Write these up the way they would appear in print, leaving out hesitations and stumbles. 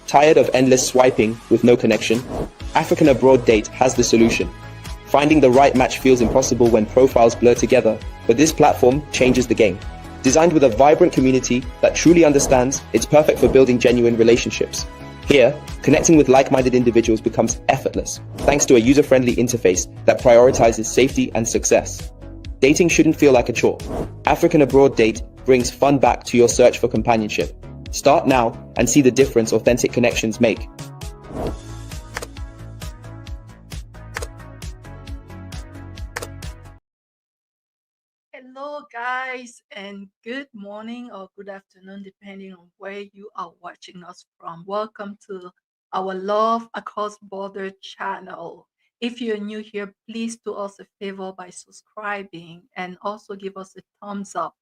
Tired of endless swiping with no connection? African Abroad Date has the solution. Finding the right match feels impossible when profiles blur together, but this platform changes the game. Designed with a vibrant community that truly understands, it's perfect for building genuine relationships. Here, connecting with like-minded individuals becomes effortless, thanks to a user-friendly interface that prioritizes safety and success. Dating shouldn't feel like a chore. African Abroad Date brings fun back to your search for companionship. Start now and see the difference authentic connections make. Hello, guys, and good morning or good afternoon, depending on where you are watching us from. Welcome to our Love Across Border channel. If you're new here, please do us a favor by subscribing and also give us a thumbs up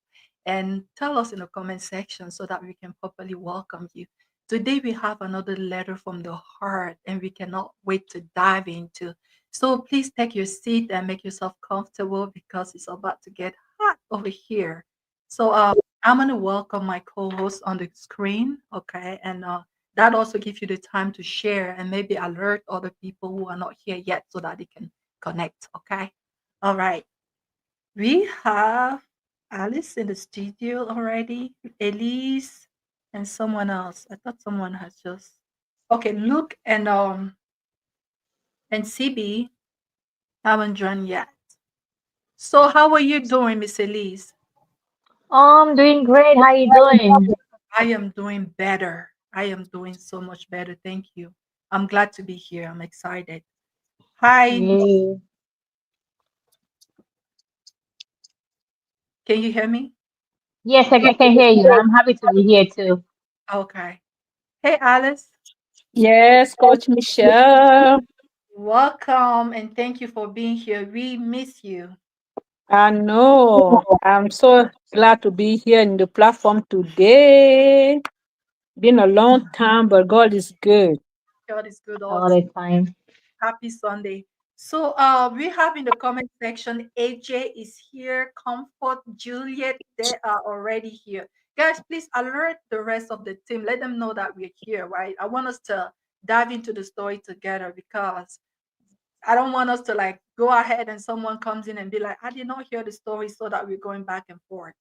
and tell us in the comment section so that we can properly welcome you. Today, we have another letter from the heart, and we cannot wait to dive into. So please take your seat and make yourself comfortable because it's about to get hot over here. So I'm gonna welcome my co-host on the screen, okay, and that also gives you the time to share and maybe alert other people who are not here yet so that they can connect. Okay, all right. We have Alice in the studio already, Elise, and someone else. I thought someone has just okay. Luke and CB haven't joined yet. So how are you doing, Miss Elise? I'm doing great. How you doing? I am doing better. I am doing so much better. Thank you. I'm glad to be here. I'm excited. Hi, Yay. can you hear me? Yes, I can hear you. I'm happy to be here too. Okay. Hey, Alice. Yes, Coach Michelle. Welcome and thank you for being here. We miss you. I know. I'm so glad to be here in the platform today. Been a long time, but God is good. God is good all All the the time. Happy Sunday. So we have in the comment section, AJ is here, Comfort, Juliet, they are already here. Guys, please alert the rest of the team. Let them know that we're here, right? I want us to dive into the story together because I don't want us to like go ahead and someone comes in and be like, I did not hear the story, so that we're going back and forth.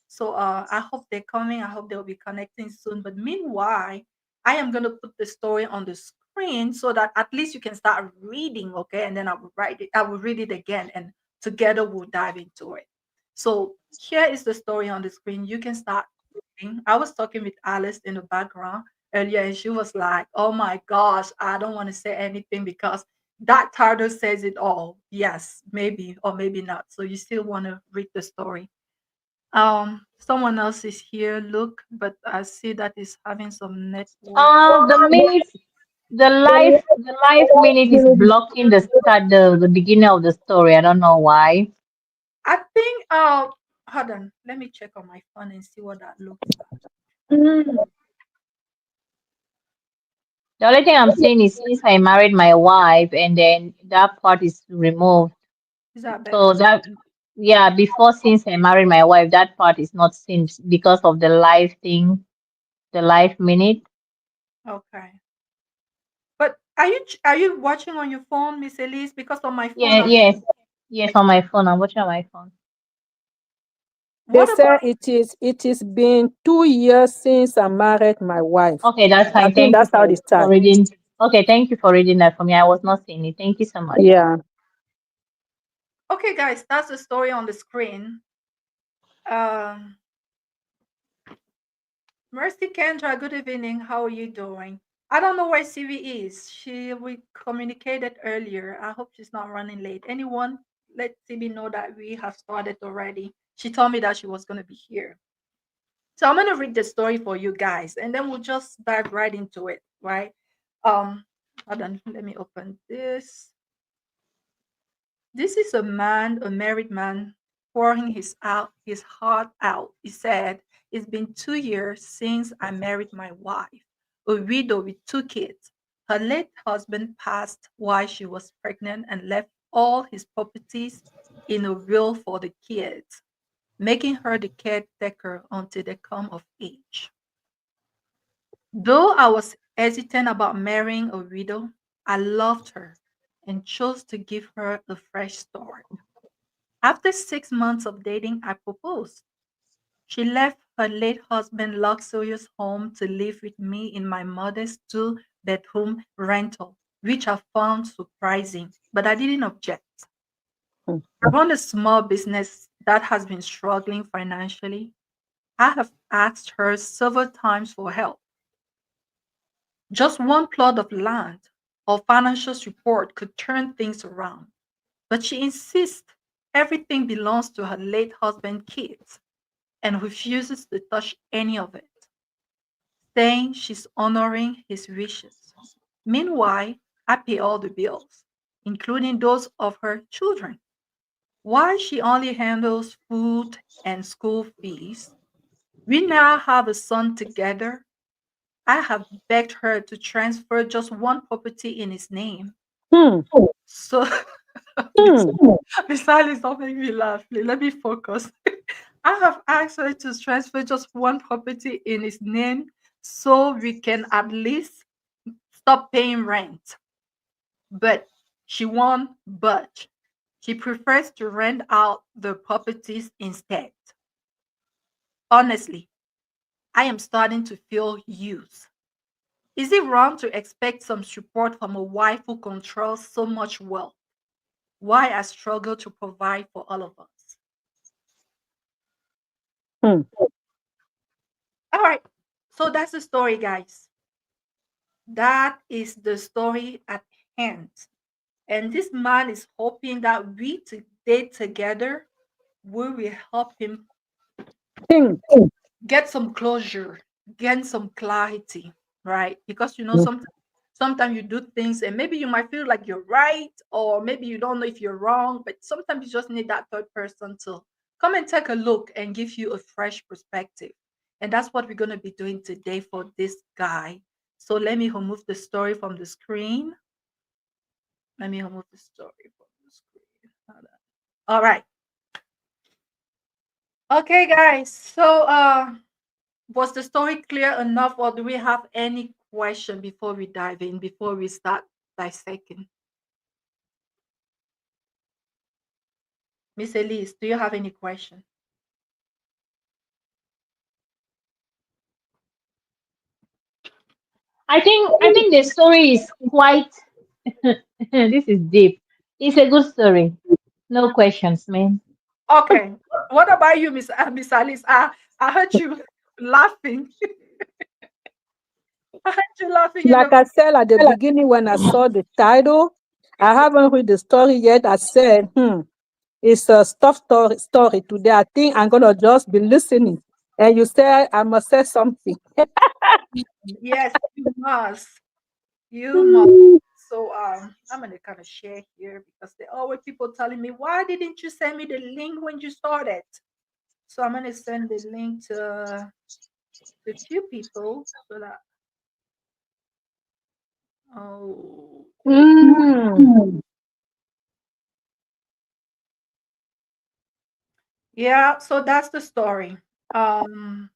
So I hope they're coming. I hope they'll be connecting soon. But meanwhile, I am gonna put the story on the screen so that at least you can start reading, okay? And then I will write it, I will read it again, and together we'll dive into it. So here is the story on the screen. You can start reading. I was talking with Alice in the background earlier, and she was like, oh my gosh, I don't want to say anything because that title says it all. Yes, maybe or maybe not. So you still want to read the story. Someone else is here. Look, but I see that is having some network. The minute the life minute is blocking the start the beginning of the story. I don't know why. I think. Hold on. Let me check on my phone and see what that looks like. Mm. The only thing I'm saying is since I married my wife and then that part is removed. Is that So better? that yeah, before since I married my wife, that part is not seen because of the life thing, the life minute. Okay. But are you watching on your phone, Miss Elise? Because on my phone, Yeah, yes, on my phone. I'm watching on my phone. They what say about? it is been 2 years since I married my wife. Okay, that's I fine. think Thank you that's how they for start. reading. Okay, thank you for reading that for me. I was not seeing it. Thank you so much. Yeah. Okay, guys, that's the story on the screen. Um, Mercy Kendra, good evening. How are you doing? I don't know where CV is. We communicated earlier. I hope she's not running late. Anyone, let CB know that we have started already. She told me that she was gonna be here. So I'm gonna read the story for you guys, and then we'll just dive right into it, right? Um, Hold on, let me open this. This is a married man, pouring his heart out. He said, "It's been 2 years since I married my wife, a widow with two kids. Her late husband passed while she was pregnant and left all his properties in a will for the kids, making her the caretaker until they come of age. Though I was hesitant about marrying a widow, I loved her and chose to give her a fresh start. After 6 months of dating, I proposed. She left her late husband's luxurious home to live with me in my mother's two-bedroom rental, which I found surprising, but I didn't object. Hmm. I run a small business that has been struggling financially. I have asked her several times for help. Just one plot of land or financial support could turn things around. But she insists everything belongs to her late husband's kids and refuses to touch any of it, saying she's honoring his wishes. Meanwhile, I pay all the bills, including those of her children. While she only handles food and school fees, we now have a son together. I have begged her to transfer just one property in his name. Hmm. So, Hmm. besides, don't make me laugh. Please. Let me focus. I have asked her to transfer just one property in his name so we can at least stop paying rent. But she won't budge. She prefers to rent out the properties instead. Honestly, I am starting to feel used. Is it wrong to expect some support from a wife who controls so much wealth? Why I struggle to provide for all of us? Hmm. All right. So that's the story, guys. That is the story at hand. And this man is hoping that we today together we will help him Think. get some closure, get some clarity, right? Because Hmm. sometimes you do things and maybe you might feel like you're right, or maybe you don't know if you're wrong, but sometimes you just need that third person to come and take a look and give you a fresh perspective. And that's what we're going to be doing today for this guy. So let me remove the story from the screen. Let me remove the story from the screen. Hold on. All right. Okay, guys. So was the story clear enough, or do we have any question before we dive in, before we start dissecting? Miss Elise, do you have any question? I think the story is quite this is deep. It's a good story. No questions, man. Okay. What about you, Miss Alice? I heard you laughing. I heard you laughing in Like the. I said at the beginning when I saw the title, I haven't read the story yet. I said, it's a stuff story today. I think I'm gonna just be listening. And you said I must say something. Yes, you must. You must. Hmm. So I'm gonna kind of share here because there are always people telling me, why didn't you send me the link when you started? So I'm gonna send the link to a few people so that. Oh, okay. Mm. Yeah, so that's the story. Um,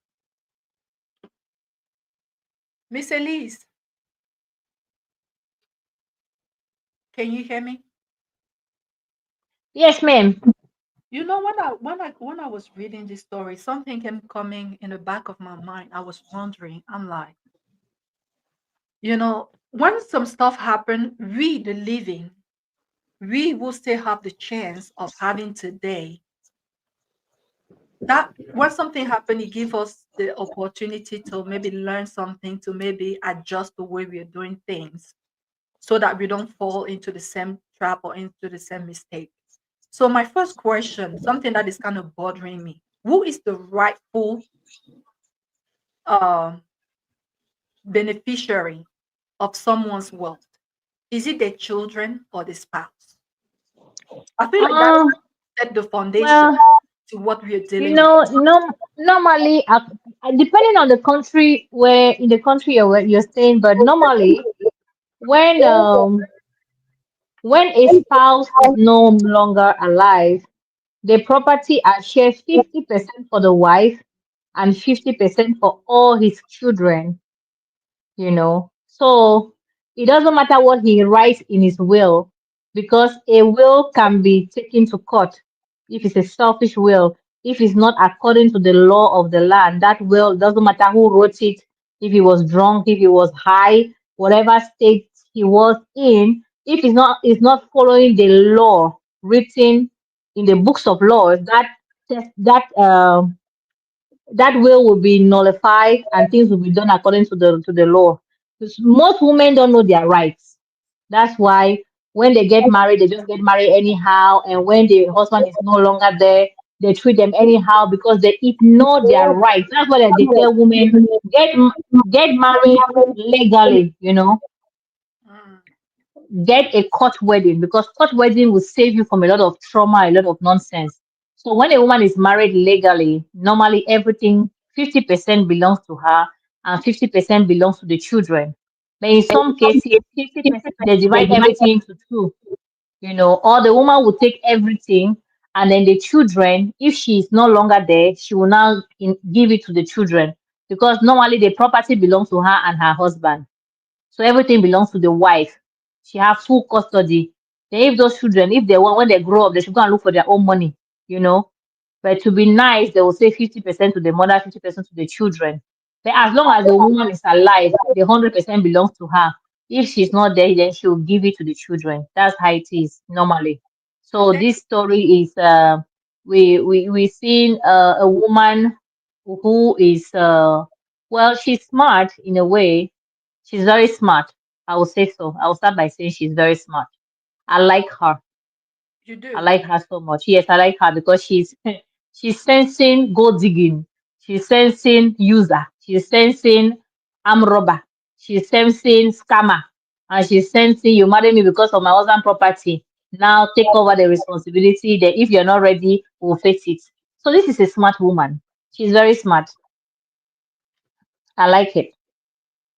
Miss Elise, can you hear me? Yes, ma'am. You know, when I was reading this story, something came coming in the back of my mind. I was wondering, I'm like, when some stuff happen, we the living, we will still have the chance of having today. That when something happen, it gives us the opportunity to maybe learn something, to maybe adjust the way we are doing things, so that we don't fall into the same trap or into the same mistake. So my first question, something that is kind of bothering me, who is the rightful uh, beneficiary of someone's wealth? Is it the children or the spouse? I feel like that Um. set the foundation Well, to what we are you dealing with. know, no, normally, depending on the country where in the country you're staying, but normally, when um when a spouse is no longer alive, the property are shared 50% for the wife and 50% for all his children. you know. So it doesn't matter what he writes in his will, because a will can be taken to court if it's a selfish will. If it's not according to the law of the land, that will doesn't matter who wrote it, if he was drunk, if he was high, whatever state he was in, if it's not following the law written in the books of laws, that will be nullified and things will be done according to the law. 'Cause most women don't know their rights. That's why when they get married, they just get married anyhow, and when the husband is no longer there, they treat them anyhow because they ignore their rights. That's why they tell women get married legally. Mm. Get a court wedding, because court wedding will save you from a lot of trauma, a lot of nonsense. So when a woman is married legally, normally everything 50% belongs to her and 50% belongs to the children. But in some cases, 50% they divide everything into two, or the woman will take everything, and then the children, if she is no longer there, she will now give it to the children, because normally the property belongs to her and her husband. So everything belongs to the wife. She have full custody. Then if those children, if they want, when they grow up, they should go and look for their own money, you know. But to be nice, they will say 50% to the mother, 50% to the children. But as long as the woman is alive, the 100% belongs to her. If she's not there, then she will give it to the children. That's how it is normally. So Thank this story is we seen a woman who is well, she's smart in a way. She's very smart. I will say so. I will start by saying she's very smart. I like her. you I do. like her so much. Yes, I like her because she's sensing gold digging. She's sensing user. She's sensing arm robber. She's sensing scammer. And she's sensing you marry me because of my husband property. Now take over the responsibility. That if you're not ready, we'll face it. So this is a smart woman. She's very smart. I like it.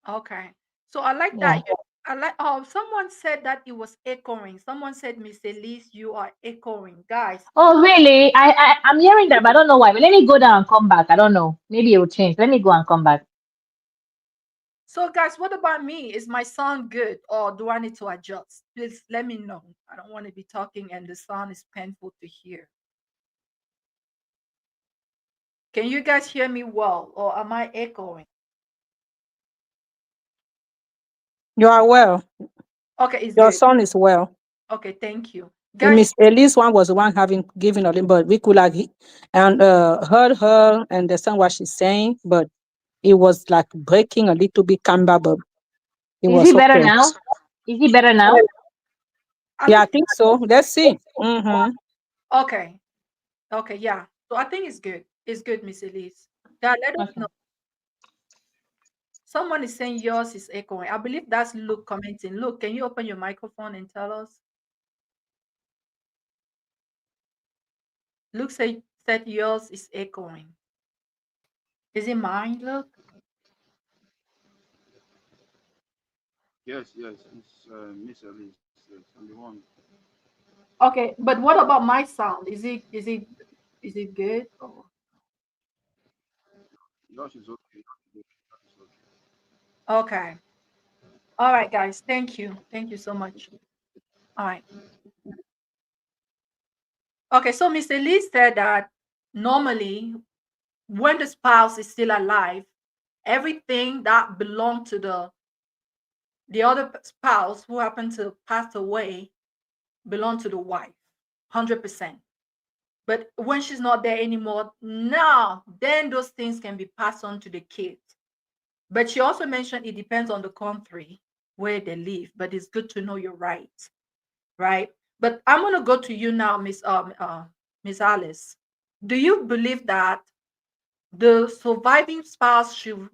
Okay. So I like Yeah. that. I like. Oh, someone said that it was echoing. Someone said, Miss Elise, you are echoing, guys. Oh, really? I'm hearing that, but I don't know why. But let me go down and come back. I don't know. Maybe it will change. Let me go and come back. So, guys, what about me? Is my sound good, or do I need to adjust? Please let me know. I don't want to be talking and the sound is painful to hear. Can you guys hear me well, or am I echoing? You are well. Okay, it's Your good. son is well. Okay, thank you, And guys. Miss Elise one was the one having giving a little, but we could like and heard her and understand what she's saying, but it was like breaking a little bit camber, but it Is was it better okay. now? Is it better now? I Yeah, I think think so. Let's see. Mm-hmm. okay, okay, yeah. So I think it's good. It's good, Miss Elise. Yeah, let us Okay. know. Someone is saying yours is echoing. I believe that's Luke commenting. Luke, can you open your microphone and tell us? Luke said yours is echoing. Is it mine, Luke? Yes, yes, it's Miss Elise. Yes, I'm the one. Okay, but what about my sound? Is it good? Or... Yours is okay. Yours is okay. Okay. All right, guys. Thank you. Thank you so much. All right. Okay, so Mr. Lee said that normally when the spouse is still alive, everything that belonged to the other spouse who happened to pass away belong to the wife, 100%. But when she's not there anymore, now then those things can be passed on to the kids. But she also mentioned it depends on the country where they live. But it's good to know your rights, right? But I'm gonna go to you now, Miss Alice. Do you believe that the surviving spouse should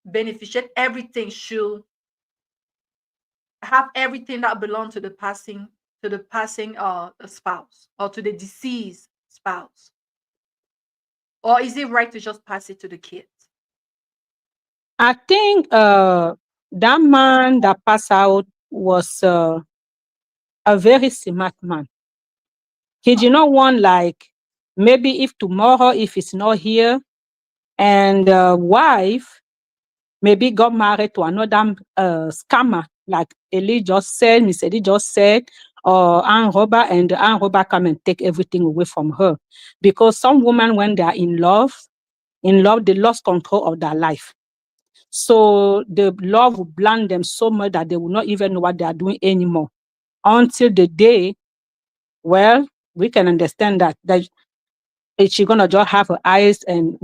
beneficiate everything, should have everything that belongs to the passing spouse or to the deceased spouse? Or is it right to just pass it to the kids? I think that man that passed out was a very smart man. He did not want like maybe if tomorrow if it's not here and wife maybe got married to another scammer, like Eli just said, Miss Eli just said, or Ann Robert, and Ann Robert come and take everything away from her. Because some women, when they are in love, they lost control of their life. So the love will blind them so much that they will not even know what they are doing anymore. Until the day, well, we can understand that she's gonna just have her eyes and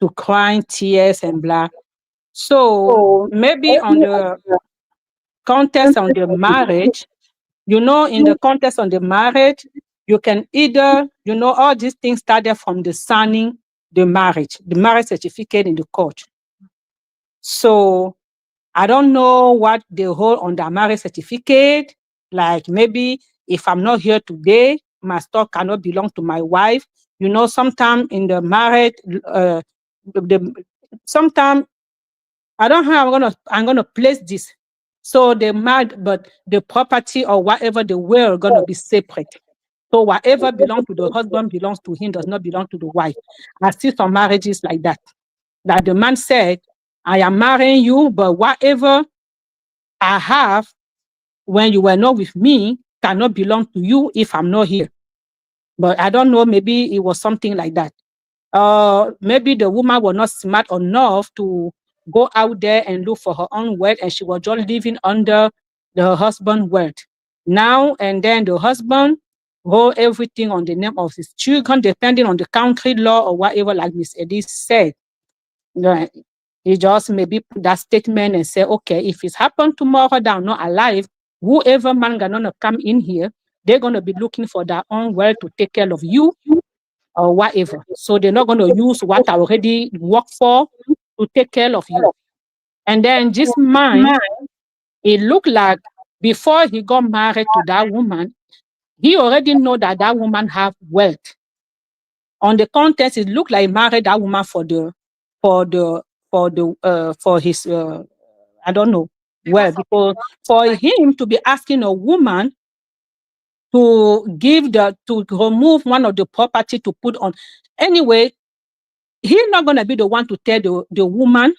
to crying tears and blah. So maybe on the contest on the marriage, in the contest on the marriage, you can either, all these things started from the signing the marriage certificate in the court. So I don't know what they hold on the marriage certificate. Like maybe if I'm not here today, my stock cannot belong to my wife. Sometimes in the marriage, sometimes I don't know how I'm gonna place this. So the married, but the property or whatever the will are gonna be separate. So whatever belongs to the husband belongs to him, does not belong to the wife. I see some marriages like that. That the man said, I am marrying you, but whatever I have when you were not with me cannot belong to you if I'm not here. But I don't know, maybe it was something like that. Maybe the woman was not smart enough to go out there and look for her own wealth, and she was just living under the husband's wealth. Now and then the husband hold everything on the name of his children, depending on the country law or whatever, like Miss Edith said. He just maybe put that statement and say, okay, if it's happened tomorrow that I'm not alive, whoever man gonna come in here, they're gonna be looking for their own wealth to take care of you or whatever. So they're not gonna use what I already worked for to take care of you. And then this man, it looked like before he got married to that woman, he already know that that woman have wealth. On the contest, it looked like he married that woman for his I don't know because for him to be asking a woman to remove one of the property to put on, anyway, he's not gonna be the one to tell the woman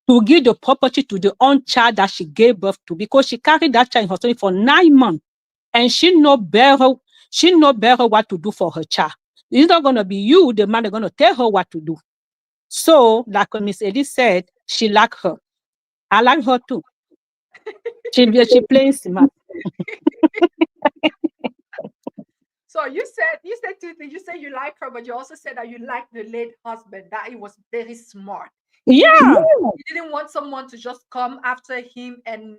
to give the property to the own child that she gave birth to, because she carried that child in her stomach for 9 months and she know better what to do for her child. It's not gonna be you, the man, that's gonna tell her what to do. So, like Miss Edith said, she like her. I like her too. She playing smart. So you said two things. You said you like her, but you also said that you like the late husband, that he was very smart. He didn't want someone to just come after him and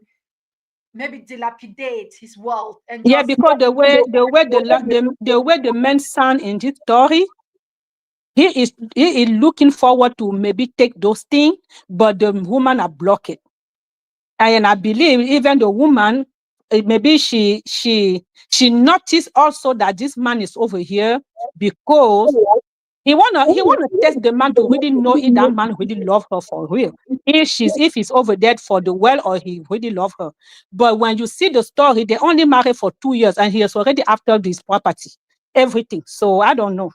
maybe dilapidate his wealth. And because the way the men sound in this story, he is looking forward to maybe take those things, but the woman are blocking. And I believe even the woman, maybe she noticed also that this man is over here because he wanna test the man to really know if that man really love her for real. If he's over there for the well or he really love her. But when you see the story, they only married for 2 years and he is already after this property, everything. So I don't know.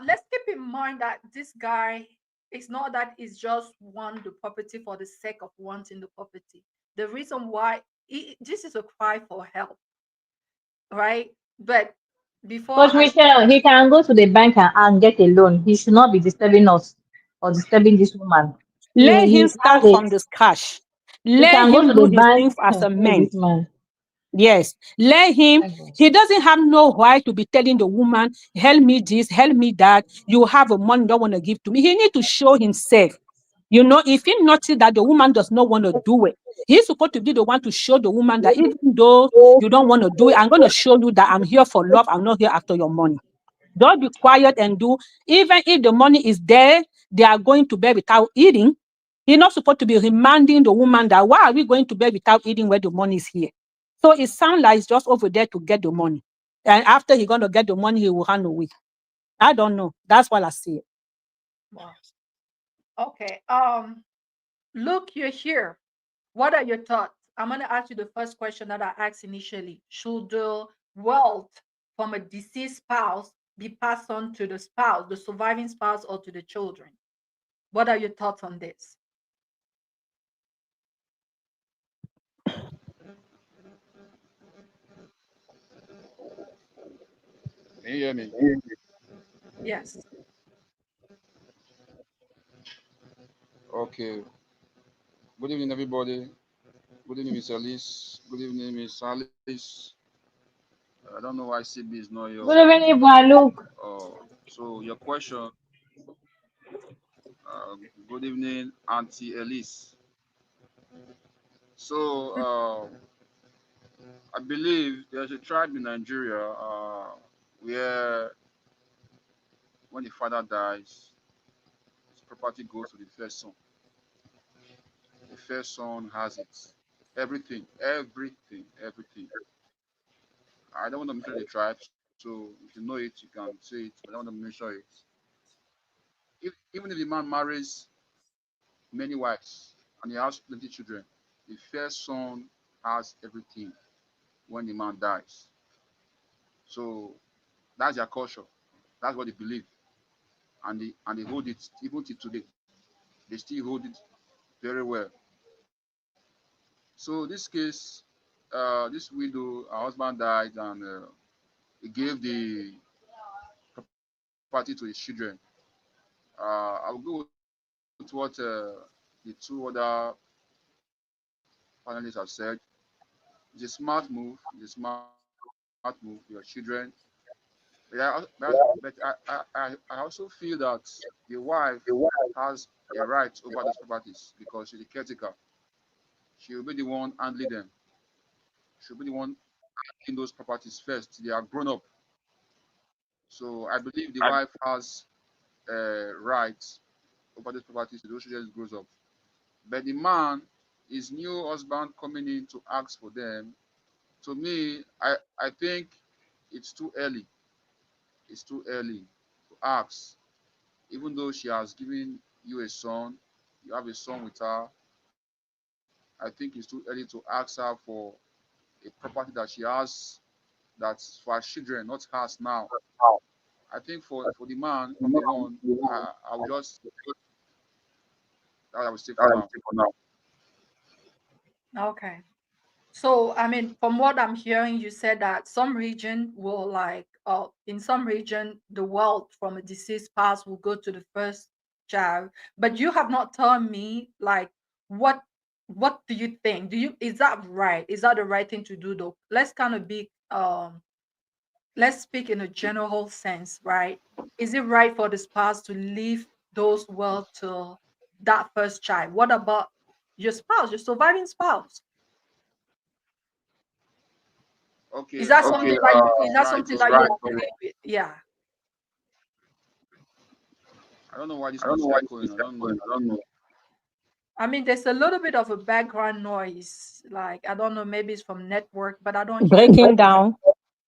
Let's keep in mind that this guy, it's not that he's just want the property for the sake of wanting the property. The reason why this is a cry for help, right? But before But Michelle, he can go to the bank and get a loan. He should not be disturbing us or disturbing this woman. Let him He has start from it. the scratch. He Let can go him to do the his bank. things as a man. This man. Yes, let him. My God. He doesn't have no right to be telling the woman, help me this, help me that. You have a money, don't want to give to me. He need to show himself. If he notices that the woman does not want to do it, he's supposed to be the one to show the woman that even though you don't want to do it, I'm going to show you that I'm here for love. I'm not here after your money. Don't be quiet and do. Even if the money is there, they are going to bed without eating. He's not supposed to be reminding the woman that why are we going to bed without eating where the money is here. So it sounds like he's just over there to get the money. And after he's going to get the money, he will run away. I don't know. That's what I see. wow. Okay. Look, you're here. What are your thoughts? I'm gonna ask you the first question that I asked initially. Should the wealth from a deceased spouse be passed on to the spouse, the surviving spouse, or to the children? What are your thoughts on this? Can you hear me? Yes. Okay. Good evening, everybody. Good evening, Miss Alice. Good evening, Miss Alice. I don't know why CB is not here. Good evening, Baluk. So your question. Good evening, Auntie Elise. So I believe there's a tribe in Nigeria where when the father dies, his property goes to the first son. The first son has it. Everything, everything, everything. I don't want to mention the tribe, so if you know it, you can say it, but I don't want to mention it. Even if the man marries many wives and he has plenty children, the first son has everything when the man dies. So that's their culture. That's what they believe, and they hold it even till today. They still hold it very well. So this case, this widow, her husband died, and he gave the property to his children. I'll go with what the two other panelists have said. It's a smart move. It's a smart move. Your children. But I also feel that the wife has a right over those properties because she's the caretaker. She will be the one handling them. She'll be the one handling those properties first. They are grown up. So I believe the wife has rights over those properties to those children grows up. But the man, his new husband coming in to ask for them, to me, I think it's too early. It's too early to ask. Even though she has given you a son, you have a son with her, I think it's too early to ask her for a property that she has that's for her children, not hers now. I think for the man, if I'm the one, I will just that I will say for now. Okay. So, I mean, from what I'm hearing, you said that some region will like, in some region, the wealth from a deceased spouse will go to the first child. But you have not told me like what what do you think? Do you is that right? Is that the right thing to do though? Let's kind of be let's speak in a general sense, right? Is it right for the spouse to leave those wealth to that first child? What about your spouse, your surviving spouse? Is Okay, that something that you is it's that right. something that you agree with? Yeah. I don't know why this keeps echoing. I don't know. I mean, there's a little bit of a background noise. Like, I don't know, maybe it's from network, but I don't hear no. Breaking down.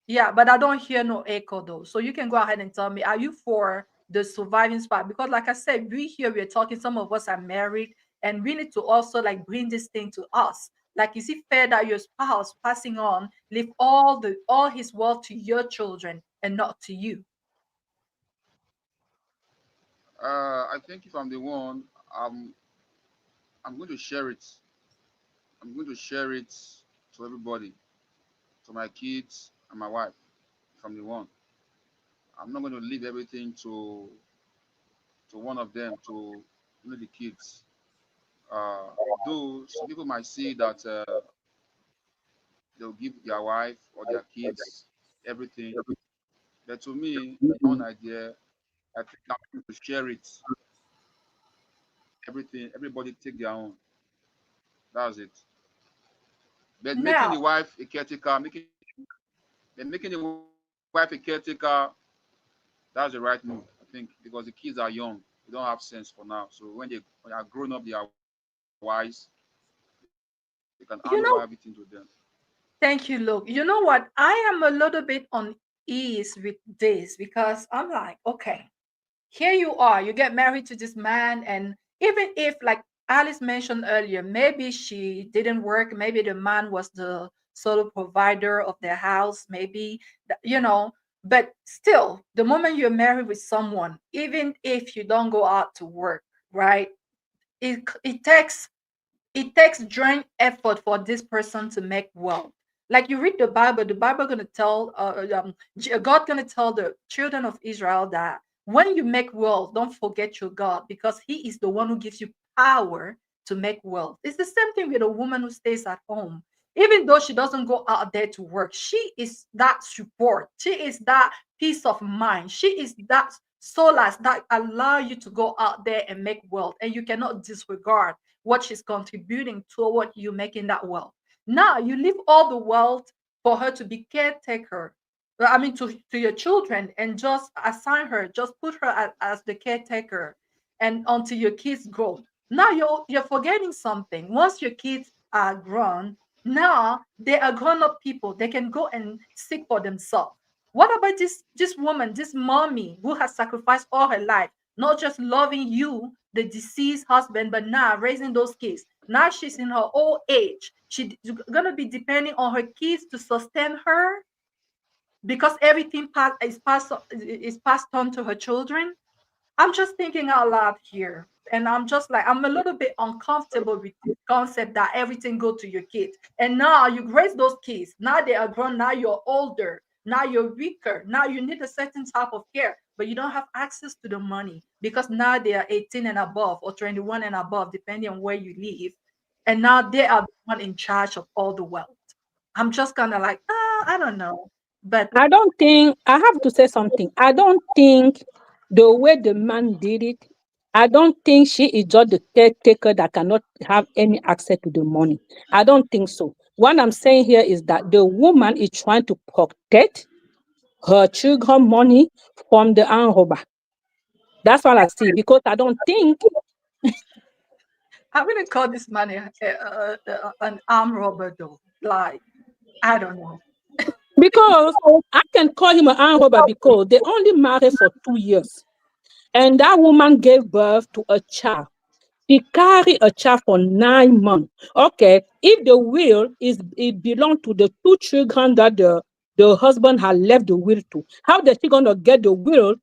Yeah, but I don't hear no echo though. So you can go ahead and tell me, are you for the surviving spot? Because like I said, we're talking, some of us are married, and we need to also like bring this thing to us. Like, is it fair that your spouse passing on leave all his wealth to your children and not to you? I think if I'm the one, I'm I'm going to share it. I'm going to share it to everybody, to my kids and my wife. If I'm the one, I'm not going to leave everything to one of them, to the kids. Uh, though some people might see that they'll give their wife or their kids everything, but to me, in my own idea, I think I'm going to share it. Everything, everybody take their own. That's it. But making the Now, wife a caretaker, making the wife a caretaker, that's the right move, I think, because the kids are young, they don't have sense for now. So when they are grown up, they are wise, they can hand over everything to them. you know, thank you, Luke. You know what? I am a little bit on ease with this because I'm like, okay, here you are, you get married to this man, and even if, like Alice mentioned earlier, maybe she didn't work, maybe the man was the sole provider of their house, maybe, but still, the moment you're married with someone, even if you don't go out to work, right, it takes joint effort for this person to make wealth. Like you read the Bible gonna tell God gonna tell the children of Israel that when you make wealth, don't forget your God, because He is the one who gives you power to make wealth. It's the same thing with a woman who stays at home. Even though she doesn't go out there to work, she is that support. She is that peace of mind. She is that solace that allow you to go out there and make wealth, and you cannot disregard what she's contributing toward you making that wealth. Now you leave all the wealth for her to be caretaker. I mean, to your children, and just assign her, just put her as the caretaker, and until your kids grow. Now you're forgetting something. Once your kids are grown, now they are grown up people. They can go and seek for themselves. What about this woman, this mommy who has sacrificed all her life, not just loving you, the deceased husband, but now raising those kids? Now she's in her old age. She's gonna be depending on her kids to sustain her, because everything is passed on to her children. I'm just thinking out loud here. And I'm just like, I'm a little bit uncomfortable with the concept that everything go to your kids. And now you raise those kids. Now they are grown. Now you're older. Now you're weaker. Now you need a certain type of care, but you don't have access to the money because now they are 18 and above, or 21 and above, depending on where you live. And now they are the one in charge of all the wealth. I'm just kind of like, I don't know. But I don't think, I have to say something. I don't think the way the man did it, I don't think she is just the caretaker that cannot have any access to the money. I don't think so. What I'm saying here is that the woman is trying to protect her children money from the arm robber. That's what I see. Because I don't think, I wouldn't call this man an arm robber, though. Like, I don't know. because I can call him an arm robber because they only married for 2 years. And that woman gave birth to a child. She carry a child for 9 months. Okay, if the will is it belong to the two children that the husband had left the will to, how is she gonna get the will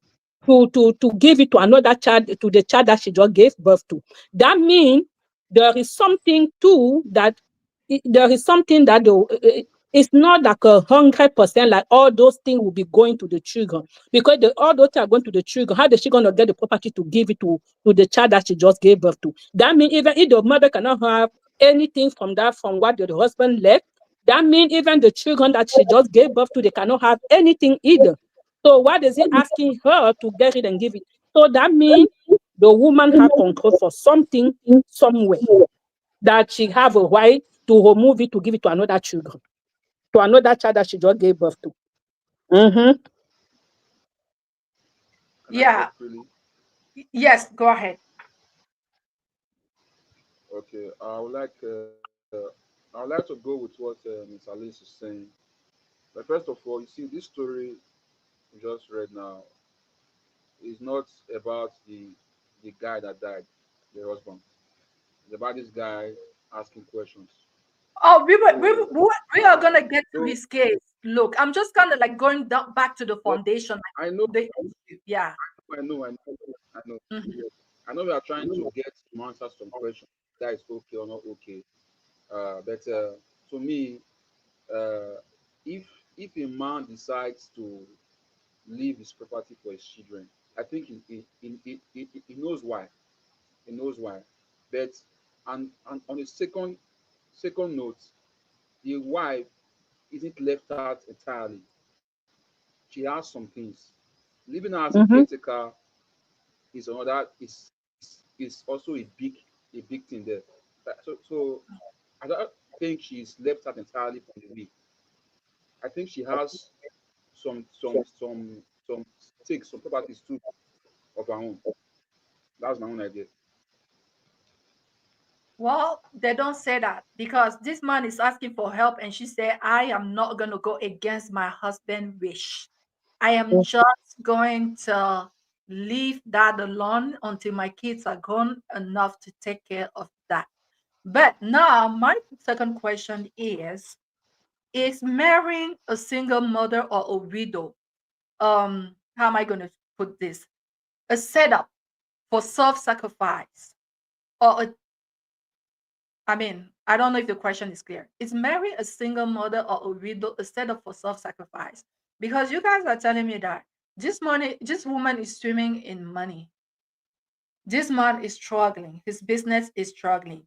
to give it to another child, to the child that she just gave birth to? That means there is something too that there is something that it's not like 100% like all those things will be going to the children, because all those things are going to the children. How is she gonna get the property to give it to the child that she just gave birth to? That means even if the mother cannot have anything from that, from what the husband left, that means even the children that she just gave birth to, they cannot have anything either. So what is he asking her to get it and give it? So that means the woman have control for something somewhere, that she have a right to remove it to give it to another children, to another child that she just gave birth to. Mm-hmm. Can I Yeah. talk freely? Yes, go ahead. Okay, I would like to go with what Ms. Alice is saying. But first of all, you see, this story we just read now is not about the guy that died, the husband. It's about this guy asking questions. Oh, So, we are gonna get to though his case. Look, I'm just kind of like going down back to the though foundation, I know, like the issue. Yeah. I know, Mhm. I know we are trying to get to answer some questions that is okay or not okay. But to me, uh, if if a man decides to leave his property for his children, I think he knows why. He knows why. But and on a second note, the wife isn't left out entirely. She has some things. Living as a Mm-hmm. caretaker is another is also a big thing there. So I don't think she's left out entirely from the way. I think she has some stakes, some properties too of her own. That's my own idea. Well, they don't say that because this man is asking for help, and she said, "I am not gonna go against my husband's wish. I am just going to leave that alone until my kids are grown enough to take care of that." But now, my second question is marrying a single mother or a widow, how am I going to put this, a setup for self-sacrifice, or a, I mean, I don't know if the question is clear. Is Mary a single mother or a widow instead of for self-sacrifice? Because you guys are telling me that this woman is swimming in money. This man is struggling. His business is struggling.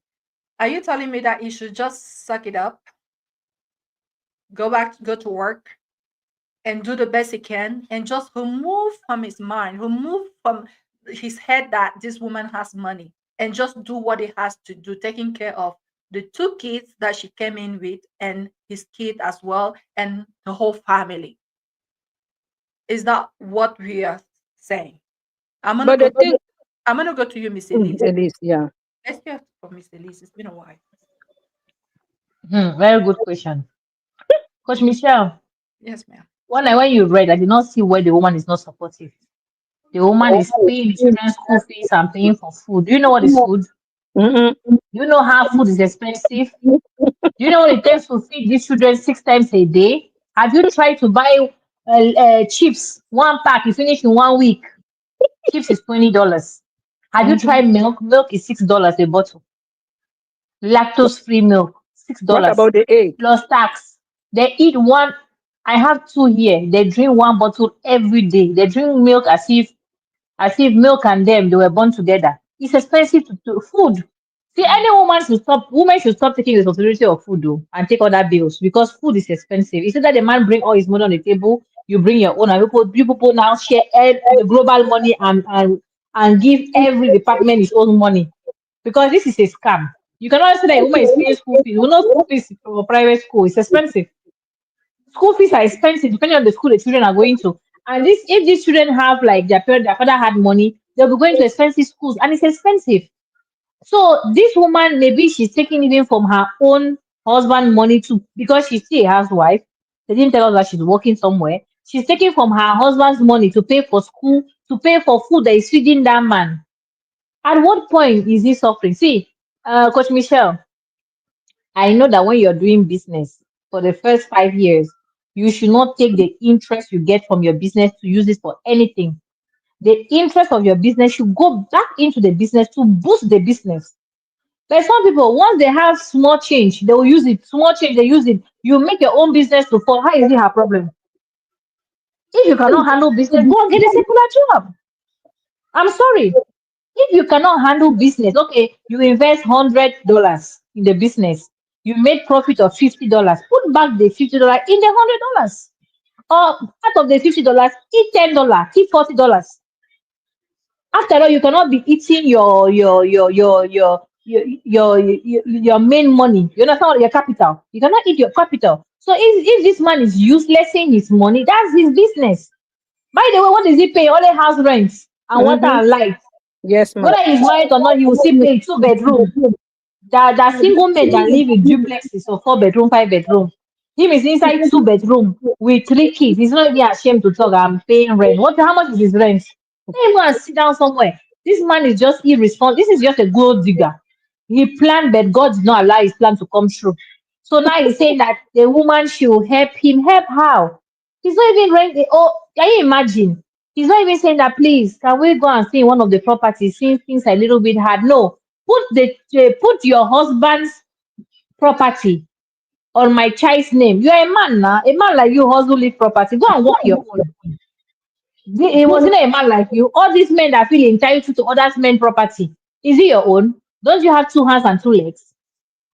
Are you telling me that he should just suck it up, go to work, and do the best he can, and just remove from his mind, remove from his head that this woman has money, and just do what he has to do, taking care of the two kids that she came in with, and his kid as well, and the whole family? Is that what we are saying? I'm gonna But go. the thing, I'm gonna go to you, Miss Elise. Elise, yeah. Let's hear from Miss Elise. It's been a while. Very good question. Coach Michelle, Yes, ma'am. when you read, I did not see where the woman is not supportive. The woman is paying the children's school fees and paying for food. Do you know what is food? Mm-mm. Do you know how food is expensive? Do you know what it takes to feed these children 6 times a day? Have you tried to buy chips? One pack, you finish in 1 week. Chips is $20. Have you Mm-hmm. tried milk? Milk is $6 a bottle. Lactose free milk, six What dollars about the egg? plus tax. They eat one. I have two here. They drink one bottle every day. They drink milk as if milk and them they were born together. It's expensive to food. See, any woman should stop taking responsibility of food though and take other bills because food is expensive. It's either the man bring all his money on the table, you bring your own, and you people now share the global money and give every department its own money because this is a scam. You cannot say that a woman is paying school fees. We know school fees for private school is expensive. School fees are expensive depending on the school the children are going to. And this, if these children have like their father had money, they'll be going to expensive schools, and it's expensive. So this woman, maybe she's taking even from her own husband money to because she's still a housewife. They didn't tell us that she's working somewhere. She's taking from her husband's money to pay for school, to pay for food that is feeding that man. At what point is he suffering? See, Coach Michelle, I know that when you're doing business for the first 5 years, you should not take the interest you get from your business to use it for anything. The interest of your business should go back into the business to boost the business. But some people, once they have small change, they will use it. Small change, they use it. You make your own business to fall. How is it her problem? If you cannot handle business, go and get a secular job. I'm sorry. If you cannot handle business, okay, you invest $100 in the business. You made profit of $50. Put back the $50 in the $100. Or part of the $50, keep $10, keep $40. After all, you cannot be eating your main money. You understand your capital. You cannot eat your capital. So if this man is uselessing his money, that's his business. By the way, what is he paying? Only house rent and water Mm-hmm. and light. Yes, ma'am. Whether he's married or not, he will still pay 2 bedroom. That single men that live in duplexes or 4 bedroom, 5 bedroom. Him is inside 2 bedroom with 3 kids. He's not even ashamed to talk. I'm paying rent. How much is his rent? Let him go and sit down somewhere. This man is just irresponsible. This is just a gold digger. He planned, but God did not allow his plan to come true. So now he's saying that the woman should help him. Help how? He's not even renting. Oh, can you imagine? He's not even saying that, please, can we go and see one of the properties, since things are a little bit hard? No. Put your husband's property on my child's name. You're a man now. A man like you hustle leave property. Go and work your own. It wasn't a man like you. All these men that feel entitled to others' men property. Is it your own? Don't you have 2 hands and 2 legs?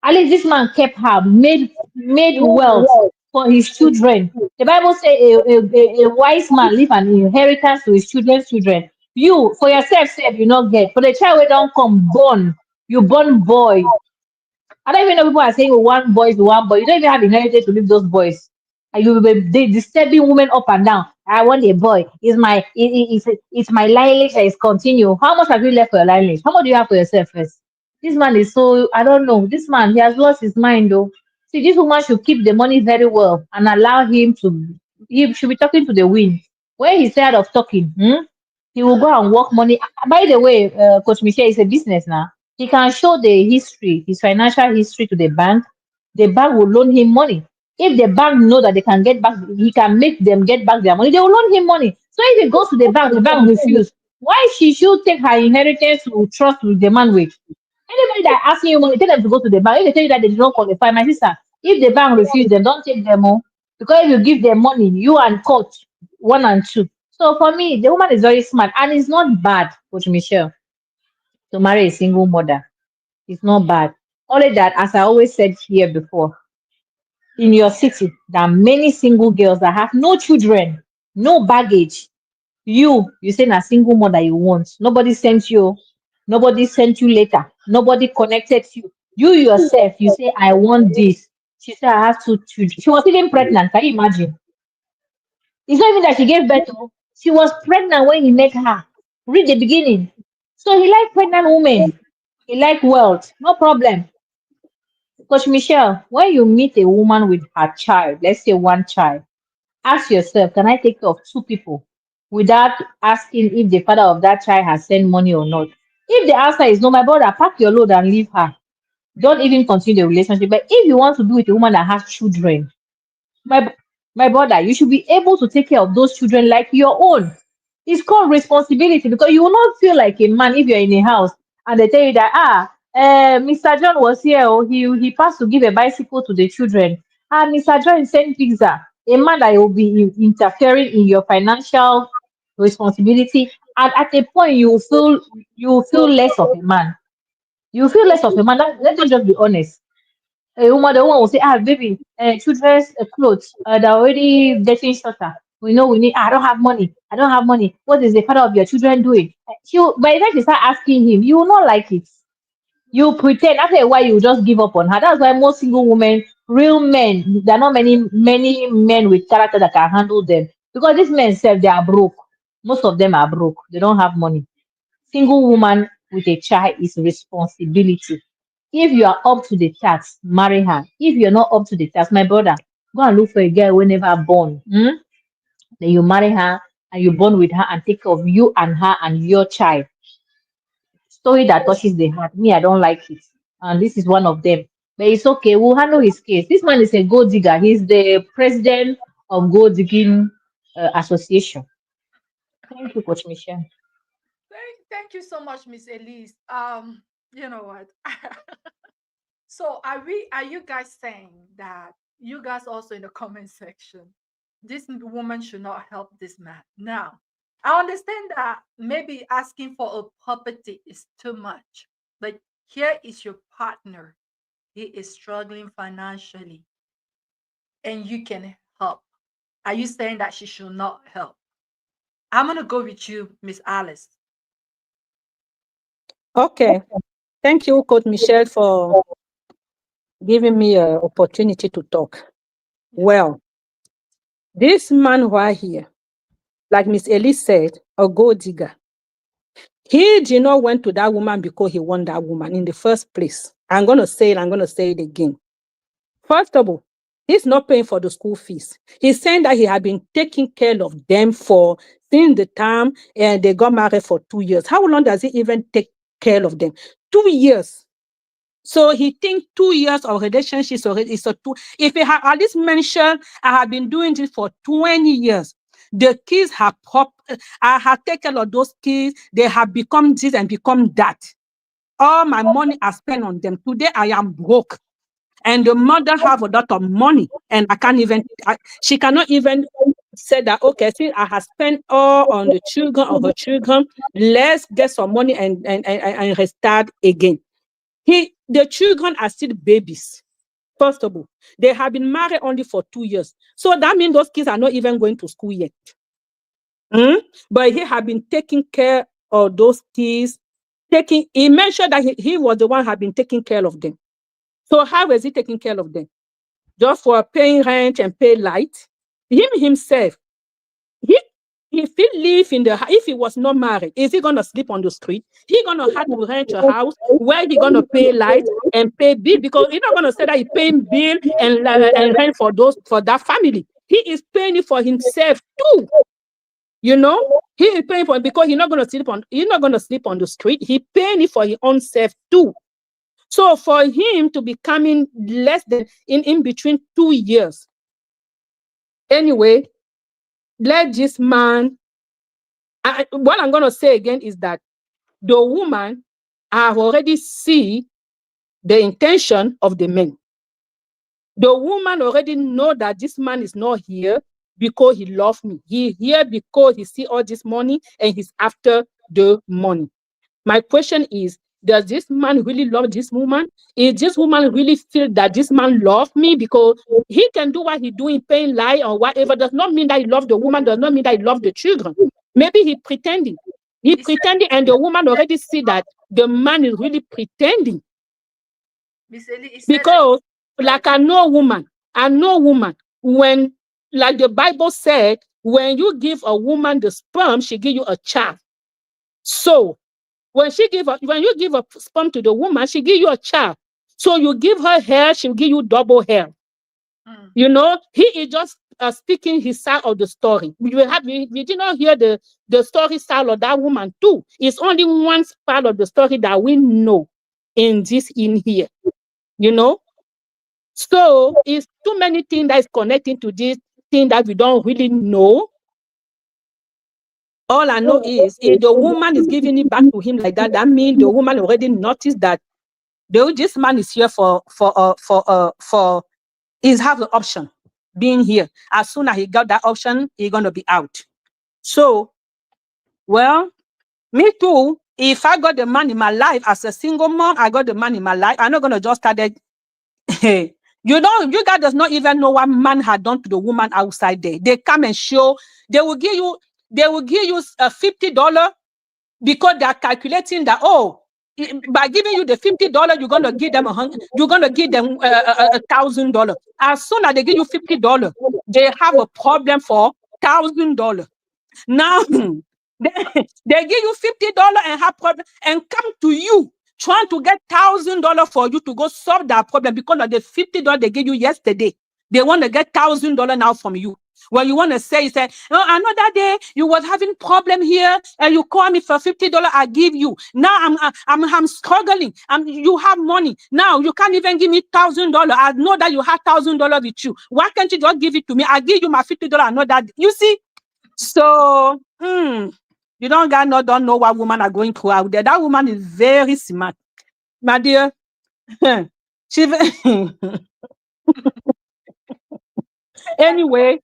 At least this man kept her, made wealth for his children. The Bible says a wise man leave an inheritance to his children's children. You, for yourself, save you not get. For the child we don't come born, you born boy. I don't even know people are saying oh, one boy is one boy. You don't even have inheritance to leave those boys. And you will be disturbing women up and down. I want a boy. It's my lineage that is continue. How much have you left for your lineage? How much do you have for yourself first? This man is so I don't know. This man he has lost his mind though. See, this woman should keep the money very well and allow him to. He should be talking to the wind. When he's tired of talking, he will go and work money. By the way, Coach Michelle is a business now. He can show the history, his financial history to the bank. The bank will loan him money. If the bank know that they can get back, he can make them get back their money. They will loan him money. So if he goes to the bank refuse. Why she should take her inheritance to trust with the man with? Anybody that asking you money, tell them to go to the bank. If they tell you that they do not qualify, my sister, if the bank refuse them, don't take them all. Because if you give them money, you and court, one and two. So for me, the woman is very smart and it's not bad, Coach Michelle, to marry a single mother. It's not bad. Only that, as I always said here before, in your city, there are many single girls that have no children, no baggage. You say a single mother you want. Nobody sent you. Nobody sent you later. Nobody connected you. You yourself, you say, I want this. She said, I have two children. She was even pregnant. Can you imagine? It's not even that she gave birth to. She was pregnant when he met her. Read the beginning. So he like pregnant women. He like wealth. No problem. Coach Michelle, when you meet a woman with her child, let's say one child, ask yourself, can I take care of two people without asking if the father of that child has sent money or not? If the answer is no, my brother, pack your load and leave her. Don't even continue the relationship. But if you want to be with a woman that has children, my my brother, you should be able to take care of those children like your own. It's called responsibility because you will not feel like a man if you're in a house and they tell you that Mr. John was here, or he passed to give a bicycle to the children. Mr. John sent pizza. A man that will be interfering in your financial responsibility, and at a point you will feel less of a man. You feel less of a man. Let's just be honest. The woman will say, baby, children's clothes, they're already getting shorter. We need, I don't have money. I don't have money. What is the father of your children doing? By the time she start asking him, you will not like it. You pretend after a while you just give up on her. That's why most single women, real men, there are not many men with character that can handle them. Because these men self they are broke. Most of them are broke. They don't have money. Single woman with a child is responsibility. If you are up to the task, marry her. If you're not up to the task, my brother, go and look for a girl who never born. Then you marry her and you born with her and take care of you and her and your child. Story that touches the heart. Me, I don't like it. And this is one of them. But it's okay. We'll handle his case. This man is a gold digger. He's the president of Gold Digging Association. Thank you, Coach Michelle. Thank you so much, Miss Elise. You know what? So are you guys saying that you guys also in the comment section, this woman should not help this man? Now, I understand that maybe asking for a property is too much, but here is your partner. He is struggling financially and you can help. Are you saying that she should not help? I'm gonna go with you, Miss Alice. Okay. Thank you, Coach Michelle, for giving me an opportunity to talk. Well, this man right here, like Miss Elise said, a gold digger. He did not went to that woman because he want that woman in the first place. I'm going to say it again. First of all, he's not paying for the school fees. He's saying that he had been taking care of them for since the time and they got married for 2 years. How long does he even take care of them? 2 years. So he thinks 2 years of relationship already is a two. If he had at least mentioned, I have been doing this for 20 years. The kids have I have taken care of those kids. They have become this and become that. All my money I spent on them. Today I am broke. And the mother have a lot of money. And she cannot even say that, okay, see, I have spent all on the children of her children. Let's get some money and restart again. The children are still babies. First of all, they have been married only for 2 years. So that means those kids are not even going to school yet. But he had been taking care of those kids. He mentioned that he was the one who had been taking care of them. So how was he taking care of them? Just for paying rent and pay light? Himself, if he live if he was not married, is he gonna sleep on the street? He gonna have to rent a house where he gonna pay light and pay bill, because he's not gonna say that he paying bill and rent for that family. He is paying it for himself too. You know, he is paying for it because he's not gonna sleep on the street. He paying it for his own self too. So for him to be coming less than in between 2 years. Anyway, let this man. What I'm going to say again is that the woman I've already see the intention of the man. The woman already know that this man is not here because he loves me. He here because he see all this money and he's after the money. My question is, does this man really love this woman? Is this woman really feel that this man love me? Because he can do what he doing, paying lie or whatever. Does not mean that he love the woman. Does not mean that he love the children. Maybe he pretending. He He said, pretending, and the woman already see that the man is really pretending. Miss Eli, he said that, Because, like I know woman, when, like the Bible said, when you give a woman the sperm, she give you a child. So when you give a sperm to the woman, she give you a child. So you give her hair, she'll give you double hair. mm, You know, he is just speaking his side of the story. We did not hear the story side of that woman too. It's only one part of the story that we know in here. You know, so it's too many things that is connecting to this thing that we don't really know. All I know is if the woman is giving it back to him like that, that means the woman already noticed that this man is here for he's have the option being here. As soon as he got that option, he's gonna be out. So, well, me too. If I got the man in my life as a single mom, I got the man in my life. I'm not gonna just start that. You guys does not even know what man had done to the woman outside there. They come and show. They will give you $50 because they're calculating that, oh, by giving you the $50, you're gonna give them $1,000. As soon as they give you $50, they have a problem for $1,000. Now they give you $50 and have problem and come to you trying to get $1,000 for you to go solve that problem because of the $50 they gave you yesterday. They want to get $1,000 now from you. When you want to say, you say, oh, another day you was having problem here and you call me for $50, I give you. Now I'm struggling. You have money. Now you can't even give me $1,000. I know that you have $1,000 with you. Why can't you just give it to me? I give you my $50 another day. You see? So, you don't know what women are going through out there. That woman is very smart, my dear. She anyway,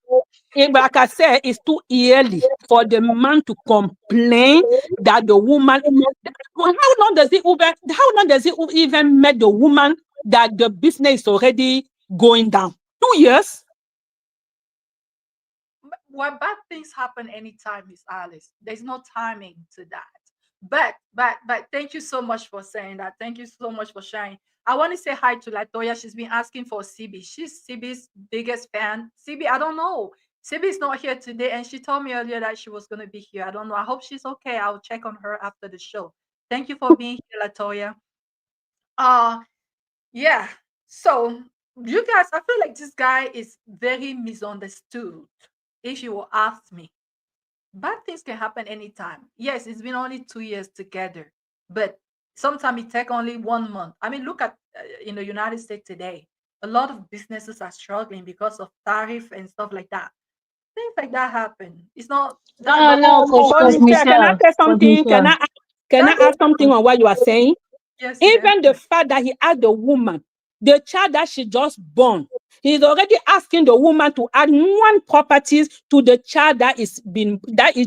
like I said, it's too early for the man to complain that the woman. How long does it even make the woman that the business is already going down? 2 years. well, bad things happen anytime, Miss Alice. There's no timing to that. But thank you so much for saying that. Thank you so much for sharing. I want to say hi to Latoya. She's been asking for CB. She's CB's biggest fan. CB, I don't know. CB is not here today, and she told me earlier that she was going to be here. I don't know. I hope she's okay. I'll check on her after the show. Thank you for being here, Latoya. Uh, yeah. So you guys, I feel like this guy is very misunderstood. If you will ask me, bad things can happen anytime. Yes, it's been only 2 years together, but sometimes it take only 1 month. I mean, look at in the United States today, a lot of businesses are struggling because of tariff and stuff like that. Things like that happen. It's not that, No, but no, But Coach Michelle, can I Michelle, say Coach something? Michelle. Can I that's add something on what you are saying? yes, ma'am. Even the fact that he asked the woman, the child that she just born, he's already asking the woman to add one properties to the child that is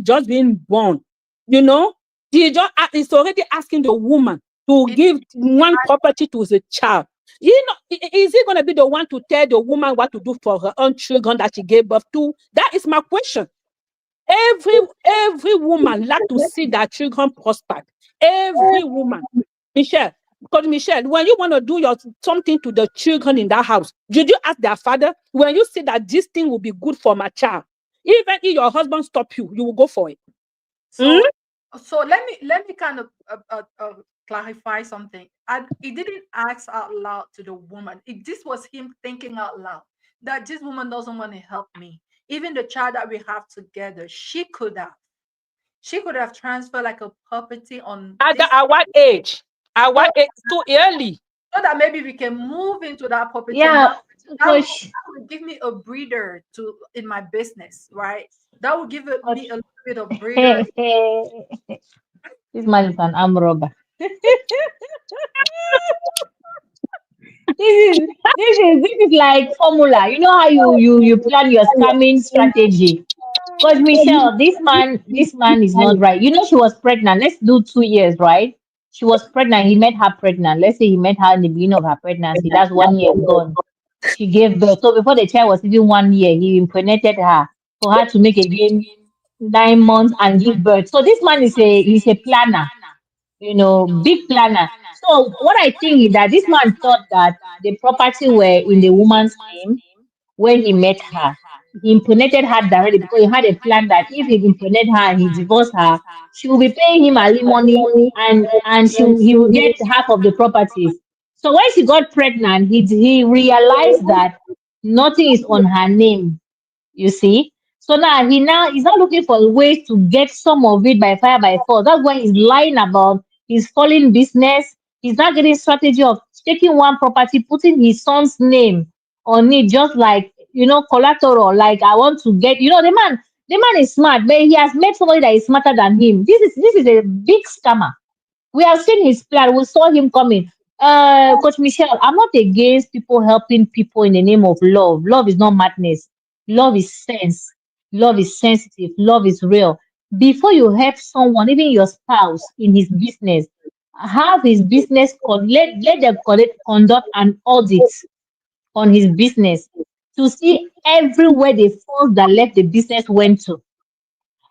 just being born. You know, he's already asking the woman to It, give one property to the child. You know, is he going to be the one to tell the woman what to do for her own children that she gave birth to? That is my question. Every woman like to see their children prosper. Every woman. Michelle, because Michelle, when you want to do something to the children in that house, did you ask their father? When you see that this thing will be good for my child, even if your husband stop you, you will go for it. so so let me kind of clarify something. And he didn't ask out loud to the woman. This was him thinking out loud that this woman doesn't want to help me. Even the child that we have together, she could have transferred like a property on this At what age? At so, what age? It's too early. so that maybe we can move into that property and Yeah, Coach. that would give me a breather to in my business, right? That would give me Coach. a little bit of breather. This man is an arm robber. This is like formula. You know how you plan your scamming strategy. Coach Michelle, this man is not right. You know she was pregnant. Let's do 2 years, right? She was pregnant. He met her pregnant. Let's say he met her in the beginning of her pregnancy. That's 1 year gone. She gave birth. So before the child was even 1 year, he impregnated her for her to make again 9 months and give birth. So this man is a planner, big planner. So what I think is that this man thought that the property were in the woman's name when he met her. He impregnated her directly because he had a plan that if he impregnated her and he divorced her, she will be paying him alimony and he will get half of the properties. So when she got pregnant, he realized that nothing is on her name, you see. So now he's not looking for ways to get some of it by fire by force. That's why he's lying about his falling business. He's not getting strategy of taking one property, putting his son's name on it, just like collateral. Like I want to get, the man is smart, but he has met somebody that is smarter than him. This is a big scammer. We have seen his plan. We saw him coming. Coach Michelle, I'm not against people helping people in the name of love. Love is not madness. Love is sense. Love is sensitive. Love is real. Before you help someone, even your spouse, in his business, have his business let them conduct an audit on his business to see everywhere the funds that left the business went to.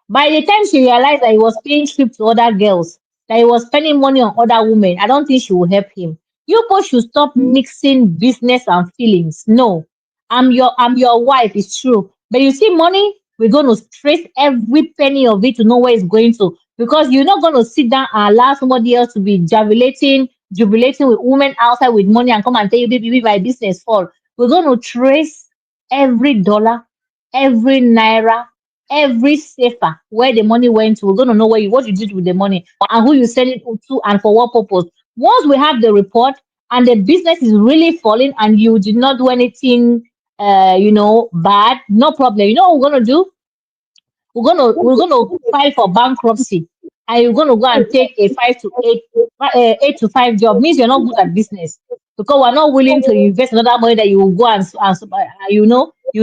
By the time she realized that he was paying trip to other girls, that he was spending money on other women, I don't think she will help him. You both should stop mixing business and feelings. No, I'm your wife, it's true. But you see, money, we're going to trace every penny of it to know where it's going to. Because you're not going to sit down and allow somebody else to be jubilating with women outside with money and come and tell you, baby, my business fall. We're going to trace every dollar, every naira, every safer where the money went to. We're going to know what you did with the money and who you send it to and for what purpose. Once we have the report and the business is really falling and you did not do anything, bad, no problem. You know what we're going to do? We're gonna file for bankruptcy, and you're gonna go and take a 8 to 5 job. Means you're not good at business because we're not willing to invest another money that you will go you